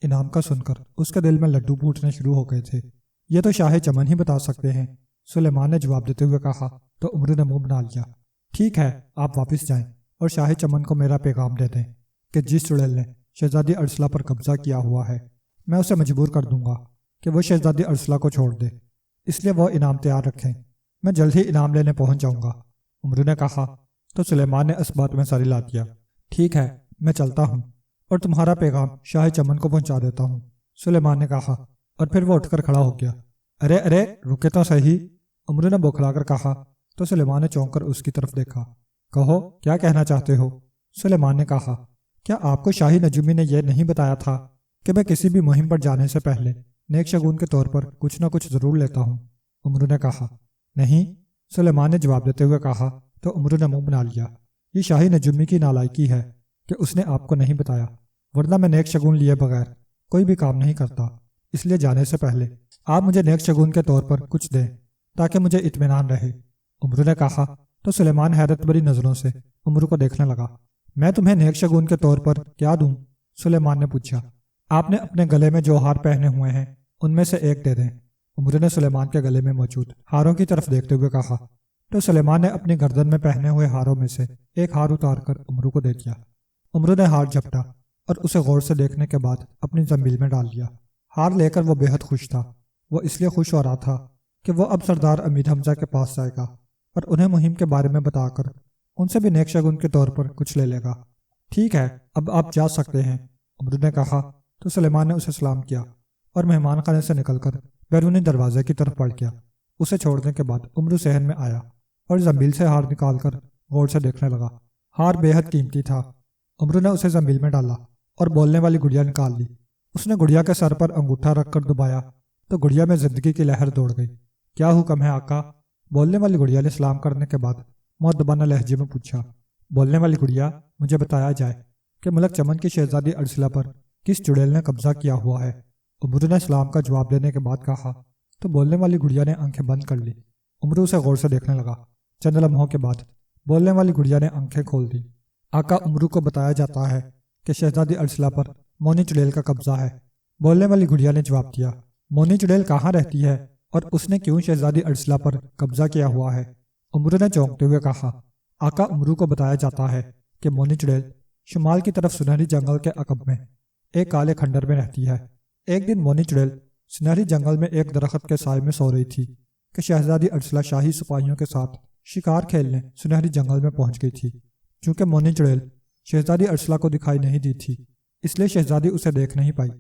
انعام کا سن کر اس کے دل میں لڈو پھوٹنے شروع ہو گئے تھے۔ یہ تو شاہ چمن ہی بتا سکتے ہیں، سلیمان نے جواب دیتے ہوئے کہا تو عمرو نے منہ بنا لیا۔ ٹھیک ہے، آپ واپس جائیں اور شاہ چمن کو میرا پیغام دے دیں کہ جس چڑیل نے شہزادی ارسلہ پر قبضہ کیا ہوا ہے، میں اسے مجبور کر دوں گا کہ وہ شہزادی ارسلہ کو چھوڑ دے۔ اس لیے وہ انعام تیار رکھیں، میں جلد ہی انعام لینے پہنچ جاؤں گا۔ عمرو نے کہا تو سلیمان نے اس بات میں سر ہلا دیا۔ ٹھیک ہے، میں چلتا ہوں اور تمہارا پیغام شاہ چمن کو پہنچا دیتا ہوں، سلیمان نے کہا، اور پھر وہ اٹھ کر کھڑا ہو گیا۔ ارے ارے، رکے تو صحیح، عمرو نے بوکھلا کر کہا تو سلیمان نے چونک کر اس کی طرف دیکھا۔ کہو، کیا کہنا چاہتے ہو؟ سلیمان نے کہا، کیا آپ کو شاہی نجومی نے یہ نہیں بتایا تھا کہ میں کسی بھی مہم پر جانے سے پہلے نیک شگون کے طور پر کچھ نہ کچھ ضرور لیتا ہوں؟ عمرو نے کہا، نہیں، سلیمان نے جواب دیتے ہوئے کہا تو عمرو نے منہ بنا لیا۔ یہ شاہی نجومی کی نالائکی ہے کہ اس نے آپ کو نہیں بتایا، ورنہ میں نیک شگون لیے بغیر کوئی بھی کام نہیں کرتا۔ اس لیے جانے سے پہلے آپ مجھے نیک شگون کے طور پر کچھ دیں تاکہ مجھے اطمینان رہے۔ عمرو نے کہا تو سلیمان حیرت بھری نظروں سے عمرو کو دیکھنے لگا۔ میں تمہیں نیک شگون کے طور پر کیا دوں؟ سلیمان نے پوچھا۔ آپ نے اپنے گلے میں جو ہار پہنے ہوئے ہیں ان میں سے ایک دے دیں۔ عمرو نے سلیمان کے گلے میں موجود ہاروں کی طرف دیکھتے ہوئے کہا تو سلیمان نے اپنی گردن میں پہنے ہوئے ہاروں میں سے ایک ہار اتار کر عمرو کو دے دیا۔ عمرو نے ہار جھپٹا اور اسے غور سے دیکھنے کے بعد اپنی زنبیل میں ڈال لیا۔ ہار لے کر وہ بے حد خوش تھا۔ وہ اس لیے خوش ہو رہا تھا کہ وہ اب سردار امیر حمزہ کے پاس جائے گا اور انہیں مہم کے بارے میں بتا کر ان سے بھی نیک شگون کے طور پر کچھ لے لے گا۔ ٹھیک ہے، اب آپ جا سکتے ہیں، عمرو نے کہا تو سلیمان نے اسے سلام کیا اور مہمان خانے سے نکل کر بیرونی دروازے کی طرف بڑھ گیا۔ اسے چھوڑنے کے بعد عمرو صحن میں آیا اور زنبیل سے ہار نکال کر غور سے دیکھنے لگا۔ ہار بے حد قیمتی تھا۔ عمرو نے اسے زنبیل میں ڈالا اور بولنے والی گڑیا نکال لی۔ اس نے گڑیا کے سر پر انگوٹھا رکھ کر دبایا تو گڑیا میں زندگی کی لہر دوڑ گئی۔ کیا حکم ہے آقا؟ بولنے والی گڑیا نے سلام کرنے کے بعد مؤدبانہ لہجے میں پوچھا۔ بولنے والی گڑیا، مجھے بتایا جائے کہ ملک چمن کی شہزادی ارسلہ پر کس چڑیل نے قبضہ کیا ہوا ہے؟ عمرو نے سلام کا جواب دینے کے بعد کہا تو بولنے والی گڑیا نے آنکھیں بند کر لی۔ عمرو اسے غور سے دیکھنے لگا۔ چند لمحوں کے بعد بولنے والی گڑیا نے آنکھیں کھول دی۔ آقا، عمرو کو بتایا جاتا ہے کہ شہزادی ارسلہ پر مونی چڑیل کا قبضہ ہے۔ بولنے والی گڑیا نے جواب دیا۔ مونی چڑیل کہاں رہتی ہے اور اس نے کیوں شہزادی ارسلہ پر قبضہ کیا ہوا ہے؟ عمرو نے چونکتے ہوئے کہا۔ آقا امرو کو بتایا جاتا ہے کہ مونی چڑیل شمال کی طرف سنہری جنگل کے عقب میں ایک کالے کھنڈر میں رہتی ہے۔ ایک دن مونی چڑیل سنہری جنگل میں ایک درخت کے سائے میں سو رہی تھی کہ شہزادی ارسلہ شاہی سپاہیوں کے ساتھ شکار کھیلنے سنہری جنگل میں پہنچ گئی تھی۔ چونکہ مونی چڑیل شہزادی ارسلہ کو دکھائی نہیں دی تھی، اس لیے شہزادی اسے دیکھ نہیں پائی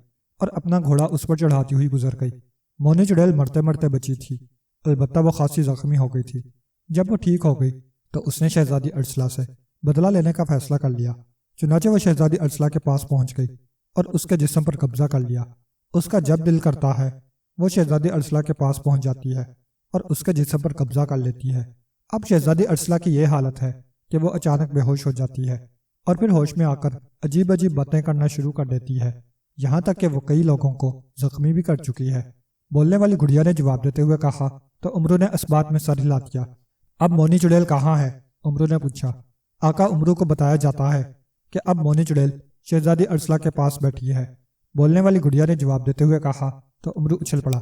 اور اپنا گھوڑا اس پر چڑھاتی ہوئی گزر گئی۔ مونی چڑیل مرتے مرتے بچی تھی، البتہ وہ خاصی زخمی ہو گئی تھی۔ جب وہ ٹھیک ہو گئی تو اس نے شہزادی ارسلہ سے بدلہ لینے کا فیصلہ کر لیا۔ چنانچہ وہ شہزادی ارسلہ کے پاس پہنچ گئی اور اس کے جسم پر قبضہ کر لیا۔ اس کا جب دل کرتا ہے وہ شہزادی ارسلہ کے پاس پہنچ جاتی ہے اور اس کے جسم پر قبضہ کر لیتی ہے۔ اب شہزادی ارسلہ کی یہ حالت ہے کہ وہ اچانک بے ہوش ہو جاتی ہے اور پھر ہوش میں آ کر عجیب عجیب باتیں کرنا شروع کر دیتی ہے، یہاں تک کہ وہ کئی لوگوں کو زخمی بھی کر چکی ہے۔ بولنے والی گڑیا نے جواب دیتے ہوئے کہا تو امرو نے اس بات میں سر ہلا دیا۔ اب مونی چڑیل کہاں ہے؟ امرو نے پوچھا۔ آقا امرو کو بتایا جاتا ہے کہ اب مونی چڑیل شہزادی ارسلہ کے پاس بیٹھی ہے۔ بولنے والی گڑیا نے جواب دیتے ہوئے کہا تو امرو اچھل پڑا۔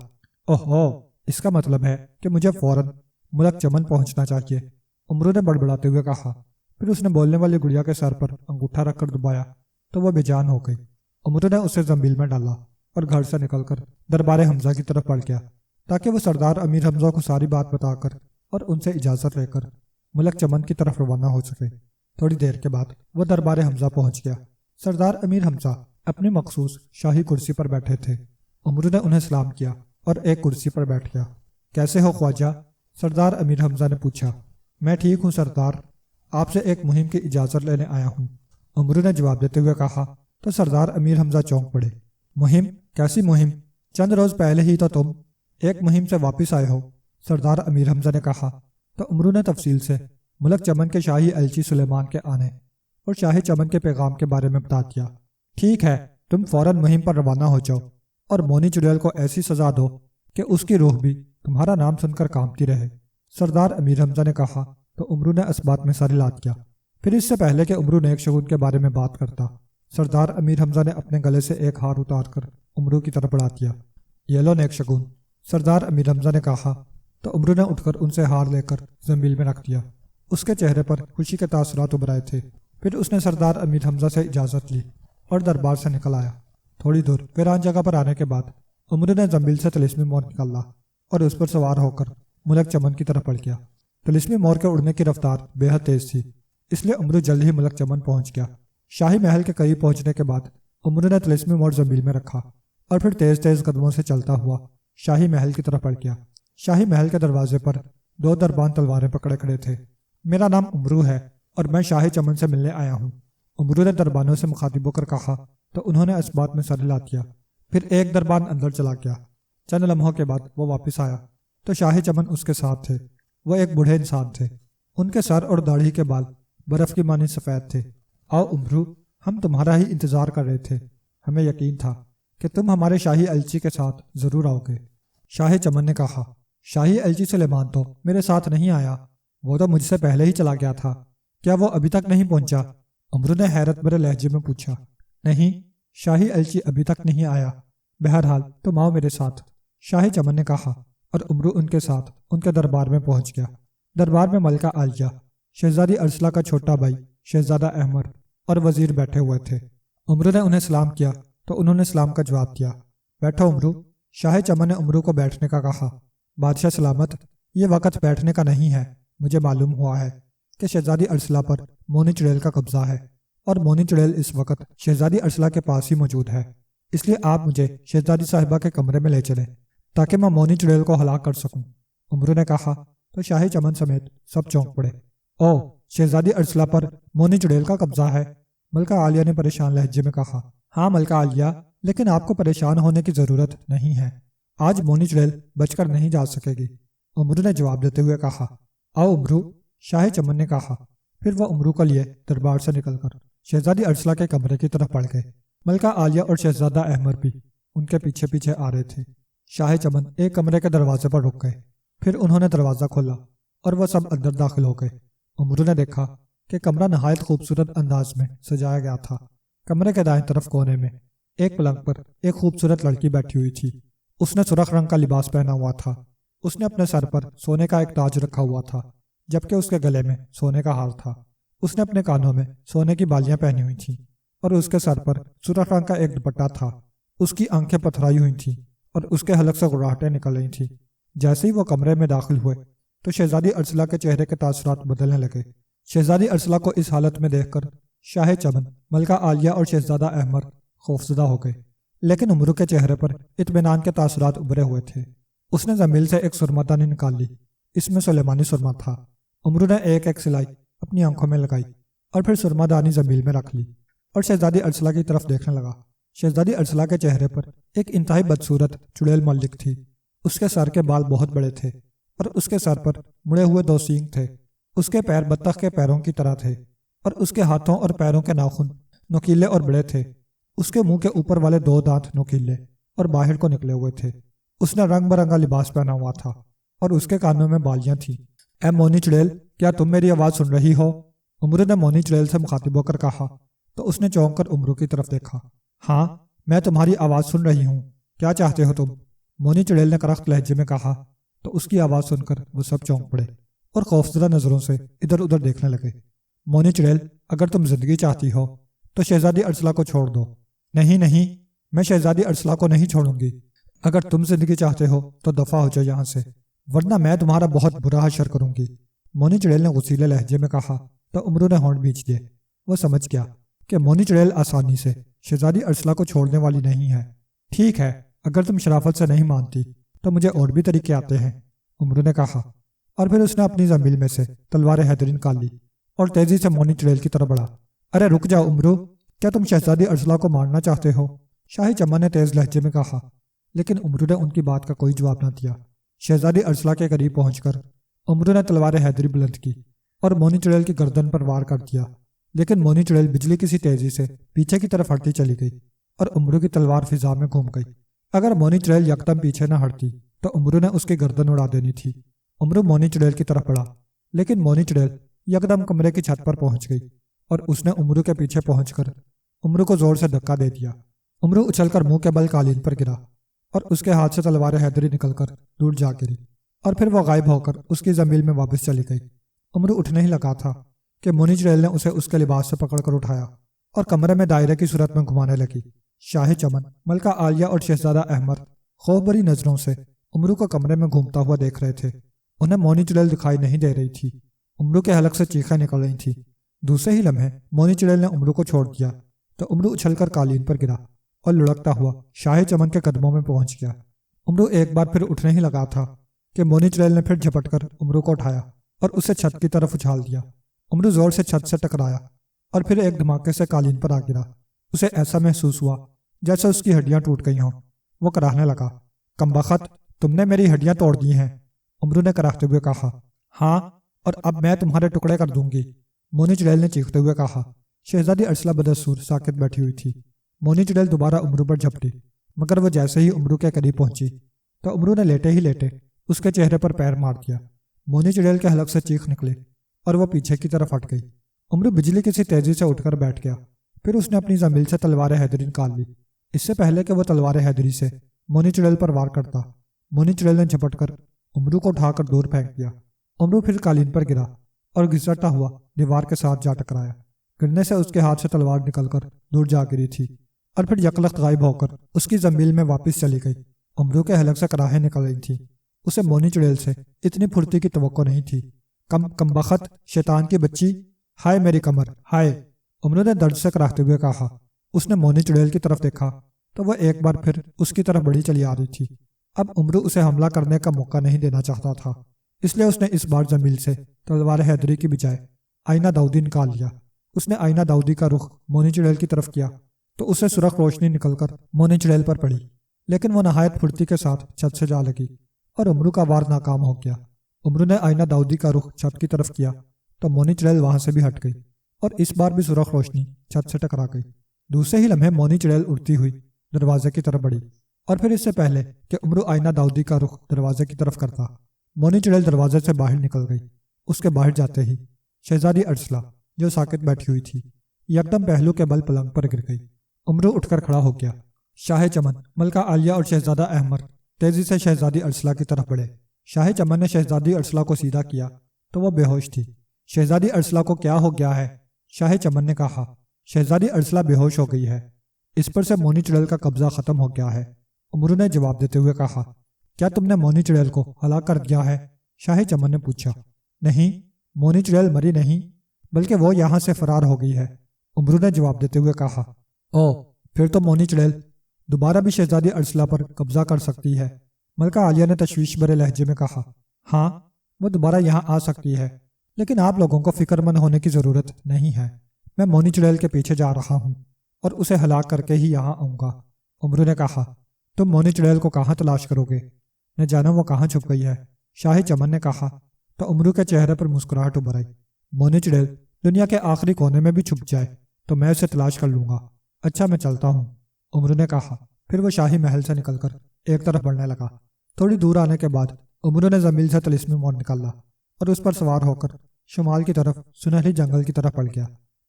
اوہو، اس کا مطلب ہے کہ مجھے فوراً ملک چمن پہنچنا چاہیے، امرو نے بڑبڑاتے ہوئے کہا۔ پھر اس نے بولنے والی گڑیا کے سر پر انگوٹھا رکھ کر دبایا تو وہ بے جان ہو گئی۔ امرو نے اسے زنبیل میں ڈالا اور گھر سے نکل کر دربار حمزہ کی طرف بڑھ گیا تاکہ وہ سردار امیر حمزہ کو ساری بات بتا کر اور ان سے اجازت لے کر ملک چمن کی طرف روانہ ہو سکے۔ تھوڑی دیر کے بعد وہ دربار حمزہ پہنچ گیا۔ سردار امیر حمزہ اپنی مخصوص شاہی کرسی پر بیٹھے تھے۔ امرو نے انہیں سلام کیا اور ایک کرسی پر بیٹھ گیا۔ کیسے ہو خواجہ؟ سردار امیر حمزہ نے پوچھا۔ میں ٹھیک ہوں سردار، آپ سے ایک مہم کی اجازت لینے آیا ہوں، امرو نے جواب دیتے ہوئے کہا تو سردار امیر حمزہ چونک پڑے۔ مہم؟ کیسی مہم؟ چند روز پہلے ہی تو تم ایک مہم سے واپس آئے ہو، سردار امیر حمزہ نے کہا تو امرو نے تفصیل سے ملک چمن کے شاہی ایلچی سلیمان کے آنے اور شاہی چمن کے پیغام کے بارے میں بتا دیا۔ ٹھیک ہے، تم فوراً مہم پر روانہ ہو جاؤ اور مونی چڑیل کو ایسی سزا دو کہ اس کی روح بھی تمہارا نام سن کر کانپتی رہے، سردار امیر حمزہ نے کہا تو امرو نے اس بات میں سر ہلا دیا۔ پھر اس سے پہلے کہ امرو نیک شگون کے بارے میں بات کرتا، سردار امیر حمزہ نے اپنے گلے سے ایک ہار اتار کر امرو کی طرف بڑھا دیا۔ یہ لو نیک شگون، سردار امیر حمزہ نے کہا تو امرو نے اٹھ کر ان سے ہار لے کر زنبیل میں رکھ دیا۔ اس کے چہرے پر خوشی کے تاثرات ابھر آئے تھے۔ پھر اس نے سردار امیر حمزہ سے اجازت لی اور دربار سے نکل آیا۔ تھوڑی دور ویران جگہ پر آنے کے بعد امرو نے زنبیل سے طلسمی مور نکالا اور اس پر سوار ہو کر ملک چمن کی طرف بڑھ گیا۔ طلسمی مور کے اڑنے کی رفتار بے حد تیز تھی، اس لیے امرو جلد ہی ملک چمن پہنچ گیا۔ شاہی محل کے قریب پہنچنے کے بعد امرو نے طلسمی مور زنبیل میں رکھا اور پھر تیز تیز قدموں سے چلتا ہوا شاہی محل کی طرف بڑھ گیا۔ شاہی محل کے دروازے پر دو دربان تلواریں پکڑے کھڑے تھے۔ میرا نام امرو ہے اور میں شاہی چمن سے ملنے آیا ہوں، امرو نے دربانوں سے مخاطب ہو کر کہا تو انہوں نے اس بات میں سر ہلا دیا۔ پھر ایک دربان اندر چلا گیا۔ چند لمحوں کے بعد وہ واپس آیا تو شاہی چمن اس کے ساتھ تھے۔ وہ ایک بوڑھے انسان تھے، ان کے سر اور داڑھی کے بال برف کی مانند سفید تھے۔ آؤ امرو، ہم تمہارا ہی انتظار کر رہے تھے، ہمیں یقین تھا کہ تم ہمارے شاہی ایلچی کے ساتھ ضرور آؤ گے، شاہی چمن نے کہا۔ شاہی ایلچی سلیمان تو میرے ساتھ نہیں آیا، وہ تو مجھ سے پہلے ہی چلا گیا تھا، کیا وہ ابھی تک نہیں پہنچا؟ امرو نے حیرت بھرے لہجے میں پوچھا۔ نہیں، شاہی ایلچی ابھی تک نہیں آیا، بہرحال تم آؤ میرے ساتھ، شاہی چمن نے کہا اور امرو ان کے ساتھ ان کے دربار میں پہنچ گیا۔ دربار میں ملکہ عالیہ، شہزادی ارسلہ کا چھوٹا بھائی شہزادہ احمر اور وزیر بیٹھے ہوئے تھے۔ امرو نے انہیں سلام کیا تو انہوں نے سلام کا جواب دیا۔ بیٹھو امرو، شاہی چمن نے امرو کو بیٹھنے کا کہا۔ بادشاہ سلامت، یہ وقت بیٹھنے کا نہیں ہے، مجھے معلوم ہوا ہے کہ شہزادی ارسلہ پر مونی چڑیل کا قبضہ ہے اور مونی چڑیل اس وقت شہزادی ارسلہ کے پاس ہی موجود ہے، اس لیے آپ مجھے شہزادی صاحبہ کے کمرے میں لے چلیں تاکہ میں مونی چڑیل کو ہلاک کر سکوں، امرو نے کہا تو شاہی چمن سمیت سب چونک پڑے۔ او، شہزادی ارسلہ پر مونی چڑیل کا قبضہ ہے، ملکہ عالیہ نے پریشان لہجے میں کہا۔ ہاں ملکہ عالیہ، لیکن آپ کو پریشان ہونے کی ضرورت نہیں ہے، آج مونی چڑیل بچ کر نہیں جا سکے گی، امرو نے جواب دیتے ہوئے کہا۔ آؤ امرو، شاہی چمن نے کہا۔ پھر وہ امرو کے لیے دربار سے نکل کر شہزادی ارسلہ کے کمرے کی طرف بڑھ گئے۔ ملکہ عالیہ اور شہزادہ احمر بھی ان کے پیچھے پیچھے آ رہے تھے۔ شاہی چمن ایک کمرے کے دروازے پر رک گئے، پھر انہوں نے دروازہ کھولا اور وہ سب اندر داخل ہو گئے۔ امرو نے دیکھا کہ کمرہ نہایت خوبصورت انداز میں سجایا گیا تھا۔ کمرے کے دائیں طرف کونے میں ایک پلنگ پر ایک خوبصورت لڑکی بیٹھی ہوئی تھی، اس نے سرخ رنگ کا لباس پہنا ہوا تھا، اس نے اپنے سر پر سونے کا ایک تاج رکھا ہوا تھا جبکہ اس کے گلے میں سونے کا ہار تھا۔ اس نے اپنے کانوں میں سونے کی بالیاں پہنی ہوئی تھیں اور اس کے سر پر سرخ رنگ کا ایک دوپٹہ تھا۔ اس کی آنکھیں پتھرائی ہوئی تھیں اور اس کے حلق سے گھراہٹیں نکل رہی تھیں۔ جیسے ہی وہ کمرے میں داخل ہوئے تو شہزادی ارسلہ کے چہرے کے تاثرات بدلنے لگے۔ شہزادی ارسلہ کو اس حالت میں دیکھ کر شاہ چمن، ملکہ عالیہ اور شہزادہ احمر خوفزدہ ہو گئے، لیکن امرو کے چہرے پر اطمینان کے تاثرات ابھرے ہوئے تھے۔ اس نے زنبیل سے ایک سرما دانی نکال لی۔ اس میں سلیمانی سرما تھا۔ امرو نے ایک ایک سلائی اپنی آنکھوں میں لگائی اور پھر سرما دانی زنبیل میں رکھ لی اور شہزادی ارسلہ کی طرف دیکھنے لگا۔ شہزادی ارسلہ کے چہرے پر ایک انتہائی بدصورت چڑیل ملک تھی۔ اس کے سر کے بال بہت بڑے تھے اور اس کے سر پر مڑے ہوئے 2 سینگ تھے۔ اس کے پیر بطخ کے پیروں کی طرح تھے اور اس کے ہاتھوں اور پیروں کے ناخن نوکیلے اور بڑے تھے۔ اس کے منہ کے اوپر والے 2 دانت نوکیلے اور باہر کو نکلے ہوئے تھے۔ اس نے رنگ برنگا لباس پہنا ہوا تھا اور اس کے کانوں میں بالیاں تھیں۔ اے مونی چڑیل، کیا تم میری آواز سن رہی ہو؟ امرو نے مونی چڑیل سے مخاطب ہو کر کہا تو اس نے چونک کر امرو کی طرف دیکھا۔ ہاں، میں تمہاری آواز سن رہی ہوں، کیا چاہتے ہو تم؟ مونی چڑیل نے کرخت لہجے میں کہا تو اس کی آواز سن کر وہ سب چونک پڑے اور خوفزدہ نظروں سے ادھر ادھر دیکھنے لگے۔ مونی چڑیل، اگر تم زندگی چاہتی ہو تو شہزادی ارسلہ کو چھوڑ دو۔ نہیں نہیں، میں شہزادی ارسلہ کو نہیں چھوڑوں گی۔ اگر تم زندگی چاہتے ہو تو دفع ہو جاؤ یہاں سے، ورنہ میں تمہارا بہت برا حشر کروں گی۔ مونی چڑیل نے غصیلے لہجے میں کہا تو امرو نے ہونٹ بھینچ دیے۔ وہ سمجھ گیا کہ مونی چڑیل آسانی سے شہزادی ارسلہ کو چھوڑنے والی نہیں ہے۔ ٹھیک ہے، اگر تم شرافت سے نہیں مانتی تو مجھے اور بھی طریقے آتے ہیں، امرو نے کہا، اور پھر اس نے اپنی زنبیل میں سے تلوار حیدری نکال لی اور تیزی سے مونی چڑیل کی طرف بڑھا۔ ارے رک جاؤ امرو، کیا تم شہزادی ارسلہ کو مارنا چاہتے ہو؟ شاہ چمن نے تیز لہجے میں کہا، لیکن امرو نے ان کی بات کا کوئی جواب نہ دیا۔ شہزادی ارسلہ کے قریب پہنچ کر امرو نے تلوار حیدری بلند کی اور مونی چڑیل کی گردن پر وار کر دیا، لیکن مونی چڑیل بجلی کی سی تیزی سے پیچھے کی طرف ہٹتی چلی گئی اور امرو کی تلوار فضا میں گھوم گئی۔ اگر مونی چڑیل یکدم پیچھے نہ ہٹتی تو امرو نے اس کی گردن اڑا دینی تھی۔ امرو مونی چڑیل کی طرف بڑھا، لیکن مونی چڑیل یکدم کمرے کی چھت پر پہنچ گئی اور اس نے امرو کے پیچھے پہنچ کر امرو کو زور سے دھکا دے دیا۔ امرو اچھل کر منہ کے بل قالین پر گرا اور اس کے ہاتھ سے تلوار حیدری نکل کر دور جا گری اور پھر وہ غائب ہو کر اس کی زنبیل میں واپس چلی گئی۔ امرو اٹھنے ہی لگا تھا کہ مونی چڑیل نے اسے اس کے لباس سے پکڑ کر اٹھایا اور کمرے میں دائرے کی صورت میں گھمانے لگی۔ شاہ چمن، ملکہ عالیہ اور شہزادہ احمر خوف بری نظروں سے امرو کو کمرے میں گھومتا ہوا دیکھ رہے تھے۔ انہیں مونی چڑیل دکھائی نہیں دے رہی تھی۔ امرو کے حلق سے چیخیں نکل رہی تھیں۔ دوسرے ہی لمحے مونی چڑیل نے امرو کو چھوڑ دیا تو امرو اچھل کر قالین پر گرا اور لڑکتا ہوا شاہ چمن کے قدموں میں پہنچ گیا۔ امرو ایک بار پھر اٹھنے ہی لگا تھا کہ مونی چڑیل نے پھر جھپٹ کر امرو کو اٹھایا اور اسے چھت کی طرف اچھال دیا۔ امرو زور سے چھت سے ٹکرایا اور پھر ایک دھماکے سے قالین پر آ گرا۔ اسے ایسا محسوس ہوا جیسے اس کی ہڈیاں ٹوٹ گئی ہوں۔ وہ کراہنے لگا، کمبخت، تم نے میری ہڈیاں توڑ دی ہیں۔ امرو نے کراہتے ہوئے کہا، ہاں، اور اب میں تمہارے ٹکڑے کر دوں گی، مونی چڑیل نے چیختے ہوئے کہا۔ شہزادی ارسلہ بدستور ساکت بیٹھی ہوئی تھی۔ مونی چڑیل دوبارہ امرو پر جھپٹی، مگر وہ جیسے ہی امرو کے قریب پہنچی تو امرو نے لیٹے ہی لیٹے اس کے چہرے پر پیر مار دیا۔ مونی چڑیل کے حلق سے چیخ نکلی اور وہ پیچھے کی طرف ہٹ گئی۔ امرو بجلی کی سی تیزی سے اٹھ کر بیٹھ گیا۔ پھر اس نے اپنی زنبیل سے تلوار حیدری نکال لی۔ اس سے پہلے کہ وہ تلوار حیدری سے مونی چڑیل پر وار کرتا، مونی چڑیل نے جھپٹ کر امرو کو اٹھا کر دور پھینک دیا۔ امرو پھر قالین پر گرا اور گھسٹتا ہوا دیوار کے ساتھ جا ٹکرایا۔ گرنے سے اس کے ہاتھ سے تلوار نکل کر دور جا گری تھی اور پھر یکلخت غائب ہو کر اس کی زنبیل میں واپس چلی گئی۔ امرو کے حلق سے کراہیں نکل رہی تھیں۔ اسے مونی چڑیل سے اتنی پھرتی کی توقع نہیں تھی۔ کمبخت، شیطان کی بچی، ہائے میری کمر، ہائے، امرو نے درد سے کراہتے ہوئے کہا۔ اس نے مونی چڑیل کی طرف دیکھا تو وہ ایک بار پھر اس کی طرف بڑھی چلی آ رہی تھی۔ اب امرو اسے حملہ کرنے کا موقع نہیں دینا چاہتا تھا، اس لیے اس نے اس بار زنبیل سے تلوار حیدری کی بجائے آئینہ داؤدی نکال لیا۔ اس نے آئینہ داؤدی کا رخ مونی چڑیل کی طرف کیا تو اسے سرخ روشنی نکل کر مونی چڑیل پر پڑی، لیکن وہ نہایت پھرتی کے ساتھ چھت سے جا لگی اور امرو کا وار ناکام ہو گیا۔ امرو نے آئینہ داؤدی کا رخ چھت کی طرف کیا تو مونی چڑیل وہاں سے بھی ہٹ گئی اور اس بار بھی سرخ روشنی چھت سے ٹکرا گئی۔ دوسرے ہی لمحے مونی چڑیل اڑتی ہوئی دروازے کی طرف بڑھی اور پھر اس سے پہلے کہ امرو آئینہ داؤدی کا رخ دروازے کی طرف کرتا، مونی چڑیل دروازے سے باہر نکل گئی۔ اس کے باہر جاتے ہی شہزادی ارسلہ جو ساکت بیٹھی ہوئی تھی یکدم پہلو کے بل پلنگ پر گر گئی۔ امرو اٹھ کر کھڑا ہو گیا۔ شاہ چمن، ملکہ عالیہ اور شہزادہ احمر تیزی سے شہزادی ارسلہ کی طرف بڑھے۔ شاہ چمن نے شہزادی ارسلہ کو سیدھا کیا تو وہ بے ہوش تھی۔ شہزادی ارسلہ کو کیا ہو گیا ہے؟ شاہ چمن نے کہا۔ شہزادی ارسلہ بے ہوش ہو گئی ہے، اس پر سے مونی چڑیل کا قبضہ ختم ہو گیا ہے، امرو نے جواب دیتے ہوئے کہا۔ کیا تم نے مونی چڑیل کو ہلاک کر دیا ہے؟ شاہ چمن نے پوچھا۔ نہیں، مونی چڑیل مری نہیں، بلکہ وہ یہاں سے فرار ہو گئی ہے، امرو نے جواب دیتے ہوئے کہا۔ او، پھر تو مونی چڑیل دوبارہ بھی شہزادی ارسلہ پر قبضہ کر سکتی ہے، ملکہ عالیہ نے تشویش بھرے لہجے میں کہا۔ ہاں، وہ دوبارہ یہاں آ سکتی ہے، لیکن آپ لوگوں کو فکر مند ہونے کی ضرورت نہیں ہے۔ میں مونی چڑیل کے پیچھے جا رہا ہوں اور اسے ہلاک کر کے ہی یہاں آؤں گا، امرو نے کہا۔ تم مونی چڑیل کو کہاں تلاش کرو گے؟ نہ جانو وہ کہاں چھپ گئی ہے، شاہ چمن نے کہا۔ تو امرو کے چہرے پر مسکراہٹ ابھر آئی۔ مونی چڑیل دنیا کے آخری کونے میں بھی چھپ جائے تو میں اسے تلاش کر لوں گا۔ اچھا، میں چلتا ہوں، امرو نے کہا۔ پھر وہ شاہی محل سے نکل کر ایک طرف بڑھنے لگا۔ تھوڑی دور آنے کے بعد امرو نے زمین سے طلسمی مور نکالا اور اس پر سوار ہو کر شمال کی طرف سنہری جنگل کی طرف بڑھ گیا۔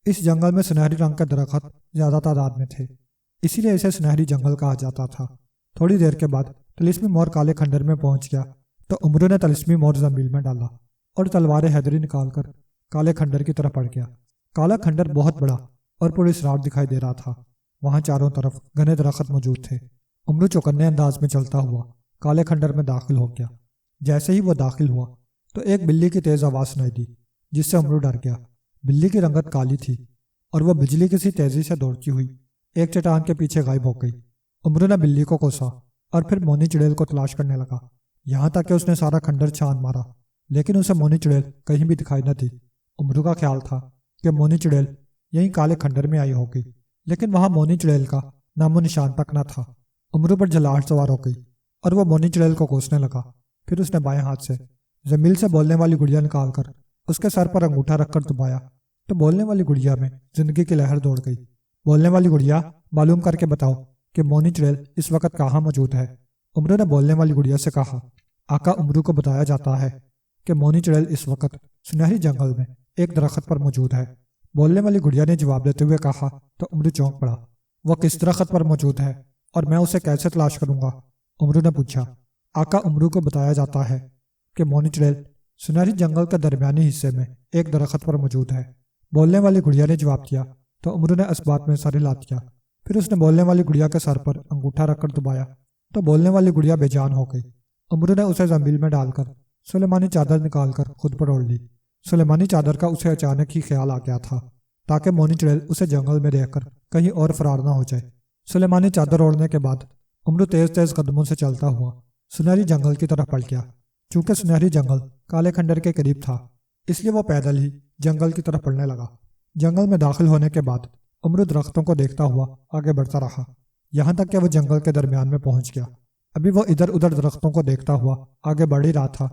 اس جنگل میں سنہری رنگ کے درخت زیادہ تعداد میں تھے، اسی لیے اسے سنہری جنگل کہا جاتا تھا۔ تھوڑی دیر کے بعد طلسمی مور کالے کھنڈر میں پہنچ گیا تو امرو نے طلسمی مور زمین میں ڈالا اور تلوار حیدری نکال کر کالے کھنڈر کی طرف بڑھ گیا۔ کالا کھنڈر بہت بڑا اور پراسرار دکھائی دے رہا تھا، وہاں چاروں طرف گھنے درخت موجود تھے۔ امرو چوکنے انداز میں چلتا ہوا کالے کھنڈر میں داخل ہو گیا۔ جیسے ہی وہ داخل ہوا تو ایک بلی کی تیز آواز سنائی دی، جس سے امرو ڈر گیا۔ بلی کی رنگت کالی تھی اور وہ بجلی کی سی تیزی سے دوڑتی ہوئی ایک چٹان کے پیچھے غائب ہو گئی۔ امرو نے بلی کو کوسا اور پھر مونی چڑیل کو تلاش کرنے لگا، یہاں تک کہ اس نے سارا کھنڈر چھان مارا، لیکن اسے مونی چڑیل کہیں بھی دکھائی نہ دی۔ امرو کا خیال تھا کہ مونی چڑیل یہیں کالے کھنڈر میں آئی ہوگی، لیکن وہاں مونی چڑیل کا نام و نشان تک نہ تھا۔ امرو پر جھلاہٹ سوار ہو گئی اور وہ مونی چڑیل کو کوسنے لگا۔ پھر اس نے بائیں ہاتھ سے زمیل سے بولنے والی گڑیا نکال کر اس کے سر پر انگوٹھا رکھ کر دبایا تو بولنے والی گڑیا میں زندگی کی لہر دوڑ گئی۔ بولنے والی گڑیا، معلوم کر کے بتاؤ کہ مونی چڑیل اس وقت کہاں موجود ہے، امرو نے بولنے والی گڑیا سے کہا۔ آقا، امرو کو بتایا جاتا ہے کہ مونی چڑیل اس وقت سنہری جنگل میں ایک درخت پر موجود ہے، بولنے والی گڑیا نے جواب دیتے ہوئے کہا تو امرو چونک پڑا۔ وہ کس درخت پر موجود ہے اور میں اسے کیسے تلاش کروں گا، امرو نے پوچھا۔ آقا، امرو کو بتایا جاتا ہے کہ مونی چڑیل سنہری جنگل کے درمیانی حصے میں ایک درخت پر موجود ہے، بولنے والی گڑیا نے جواب دیا تو امرو نے اس بات میں سر ہلا دیا۔ پھر اس نے بولنے والی گڑیا کے سر پر انگوٹھا رکھ کر دبایا تو بولنے والی گڑیا بے جان ہو گئی۔ امرو نے اسے زنبیل میں ڈال کر سلیمانی چادر نکال کر خود پر اوڑھ لی۔ سلیمانی چادر کا اسے اچانک ہی خیال آ گیا تھا تاکہ مونی چڑیل اسے جنگل میں دیکھ کر کہیں اور فرار نہ ہو جائے۔ سلیمانی چادر اوڑھنے کے بعد امرو تیز تیز قدموں سے چلتا ہوا سنہری جنگل کی طرف بڑھ گیا۔ چونکہ سنہری جنگل کالے کھنڈر کے قریب تھا، اس لیے وہ پیدل ہی جنگل کی طرف بڑھنے لگا۔ جنگل میں داخل ہونے کے بعد امرو درختوں کو دیکھتا ہوا آگے بڑھتا رہا، یہاں تک کہ وہ جنگل کے درمیان میں پہنچ گیا۔ ابھی وہ ادھر ادھر درختوں کو دیکھتا ہوا آگے بڑھ ہی رہا تھا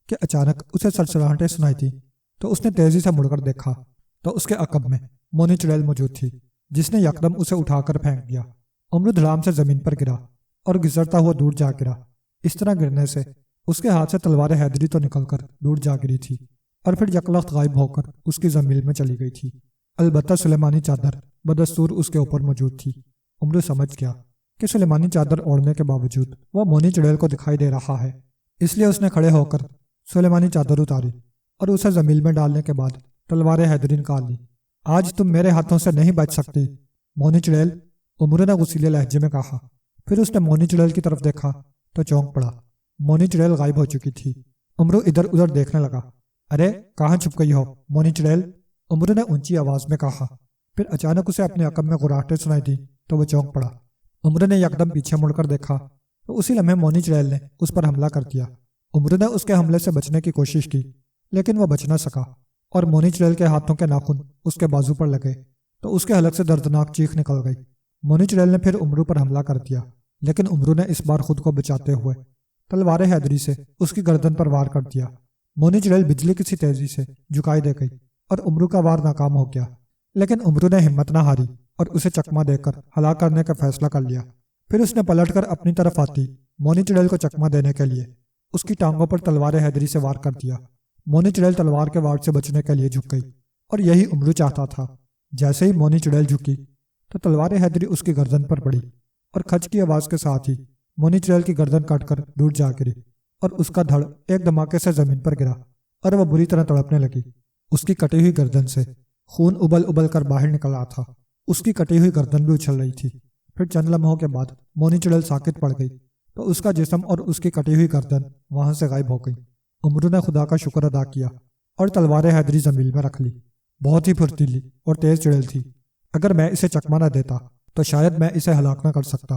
کہ اچانک اسے سرسراہٹیں سنائی تھی تو اس نے تیزی سے مڑ کر دیکھا تو اس کے عقب میں مونی چڑیل موجود تھی، جس نے یکدم اسے اٹھا کر پھینک دیا۔ امرو دھڑام سے زمین پر گرا اور گھسرتا ہوا دور جا گرا۔ اس طرح گرنے سے اس کے ہاتھ سے تلوار حیدری تو نکل کر دور جا گری تھی اور پھر یکلخت غائب ہو کر اس کی زمین میں چلی گئی تھی۔ البتہ سلیمانی چادر بدستور اس کے اوپر موجود تھی۔ امرو سمجھ گیا کہ سلیمانی چادر اوڑھنے کے باوجود وہ مونی چڑیل کو دکھائی دے رہا ہے، اس لیے اس نے کھڑے ہو کر سلیمانی چادر اتاری اور اسے زمین میں ڈالنے کے بعد تلوار حیدری نکال لی۔ آج تم میرے ہاتھوں سے نہیں بچ سکتی مونی چڑیل، امرو نے غصیلے لہجے میں کہا۔ پھر اس نے مونی چڑیل کی طرف دیکھا تو چونک پڑا، مونی چڑیل غائب ہو چکی تھی۔ امرو ادھر ادھر دیکھنے لگا۔ ارے کہاں چھپ گئی ہو مونی چڑیل، امرو نے اونچی آواز میں کہا۔ پھر اچانک اسے اپنے عقب میں غراہٹیں سنائی دی تو وہ چونک پڑا۔ امرو نے یکدم پیچھے مڑ کر دیکھا تو اسی لمحے مونی چڑیل نے اس پر حملہ کر دیا۔ امرو نے اس کے حملے سے بچنے کی کوشش کی لیکن وہ بچ نہ سکا اور مونی چڑیل کے ہاتھوں کے ناخن اس کے بازو پر لگے تو اس کے حلق سے دردناک چیخ نکل گئی۔ مونی چڑیل نے پھر امرو پر حملہ کر دیا، لیکن امرو نے اس بار خود کو بچاتے ہوئے تلوار حیدری سے اس کی گردن پر وار کر دیا۔ مونی چڑیل بجلی کی سی تیزی سے جھکائی دے گئی اور امرو کا وار ناکام ہو گیا، لیکن امرو نے ہمت نہ ہاری اور اسے چکما دے کر ہلاک کرنے کا فیصلہ کر لیا۔ پھر اس نے پلٹ کر اپنی طرف آتی مونی چڑیل کو چکما دینے کے لیے اس کی ٹانگوں پر تلوار حیدری سے وار کر دیا۔ مونی چڑیل تلوار کے وار سے بچنے کے لیے جھک گئی اور یہی امرو چاہتا تھا۔ جیسے ہی مونی چڑیل جھکی تو تلوار حیدری اس کی گردن پر پڑی اور کھچ کی آواز کے ساتھ ہی مونی چڑیل کی گردن کاٹ کر دور جا گری اور اس کا دھڑ ایک دھماکے سے زمین پر گرا اور وہ بری طرح تڑپنے لگی۔ اس کی کٹی ہوئی گردن سے خون ابل ابل کر باہر نکل رہا تھا۔ اس کی کٹی ہوئی گردن بھی اچھل رہی تھی۔ پھر چند لمحوں کے بعد مونی چڑیل ساکت پڑ گئی تو اس کا جسم اور اس کی کٹی ہوئی گردن وہاں سے غائب ہو گئی۔ امرو نے خدا کا شکر ادا کیا اور تلوار حیدری زمین میں رکھ لی۔ بہت ہی پھرتیلی اور تیز چڑیل تھی۔ اگر میں اسے چکما نہ دیتا تو شاید میں اسے ہلاک نہ کر سکتا،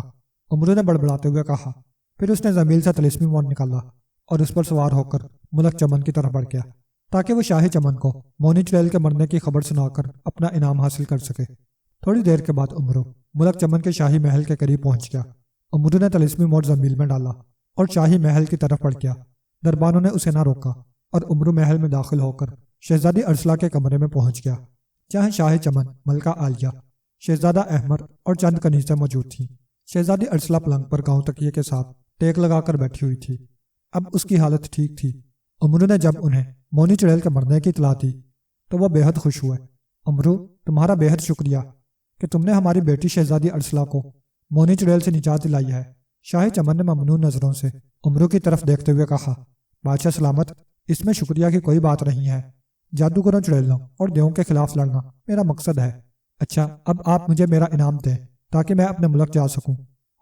امرو نے بڑبڑاتے ہوئے کہا۔ پھر اس نے زمین سے طلسمی موڑ نکالا اور اس پر سوار ہو کر ملک چمن کی طرف بڑھ گیا تاکہ وہ شاہی چمن کو مونی چڑیل کے مرنے کی خبر سنا کر اپنا انعام حاصل کر سکے۔ تھوڑی دیر کے بعد امرو ملک چمن کے شاہی محل کے قریب پہنچ گیا۔ امرو نے طلسمی موڑ زمین میں ڈالا اور شاہی محل کی طرف بڑھ گیا۔ دربانوں نے اسے نہ روکا اور امرو محل میں داخل ہو کر شہزادی ارسلہ کے کمرے میں پہنچ گیا، جہاں شاہی چمن، ملکہ عالیہ، شہزادہ احمر اور چند کنیزیں موجود تھیں۔ شہزادی ارسلہ پلنگ پر گاؤں تکیے کے ساتھ ٹیک لگا کر بیٹھی ہوئی تھی۔ اب اس کی حالت ٹھیک تھی۔ امرو نے جب انہیں مونی چڑیل کے مرنے کی اطلاع دی تو وہ بے حد خوش ہوئے۔ امرو، تمہارا بے حد شکریہ کہ تم نے ہماری بیٹی شہزادی ارسلہ کو مونی چڑیل سے نجات دلائی ہے۔ شاہی چمن نے ممنون نظروں سے امرو کی طرف دیکھتے ہوئے کہا۔ بادشاہ سلامت، اس میں شکریہ کی کوئی بات نہیں ہے۔ جادوگروں، چڑیلوں اور دیووں کے خلاف لڑنا میرا مقصد ہے۔ اچھا، اب آپ مجھے میرا انعام دیں تاکہ میں اپنے ملک جا سکوں۔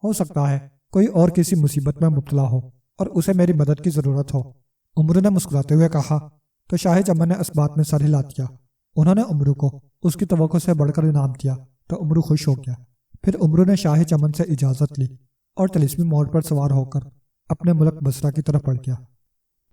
ہو سکتا ہے کوئی اور کسی مصیبت میں مبتلا ہو اور اسے میری مدد کی ضرورت ہو، امرو نے مسکراتے ہوئے کہا۔ تو شاہی چمن نے اس بات میں سر ہلا دیا۔ انہوں نے امرو کو اس کی توقع سے بڑھ کر انعام دیا تو امرو خوش ہو گیا۔ پھر امرو نے شاہی چمن سے اجازت لی اور طلسمی موڑ پر سوار ہو کر اپنے ملک بصرہ کی طرف بڑھ گیا۔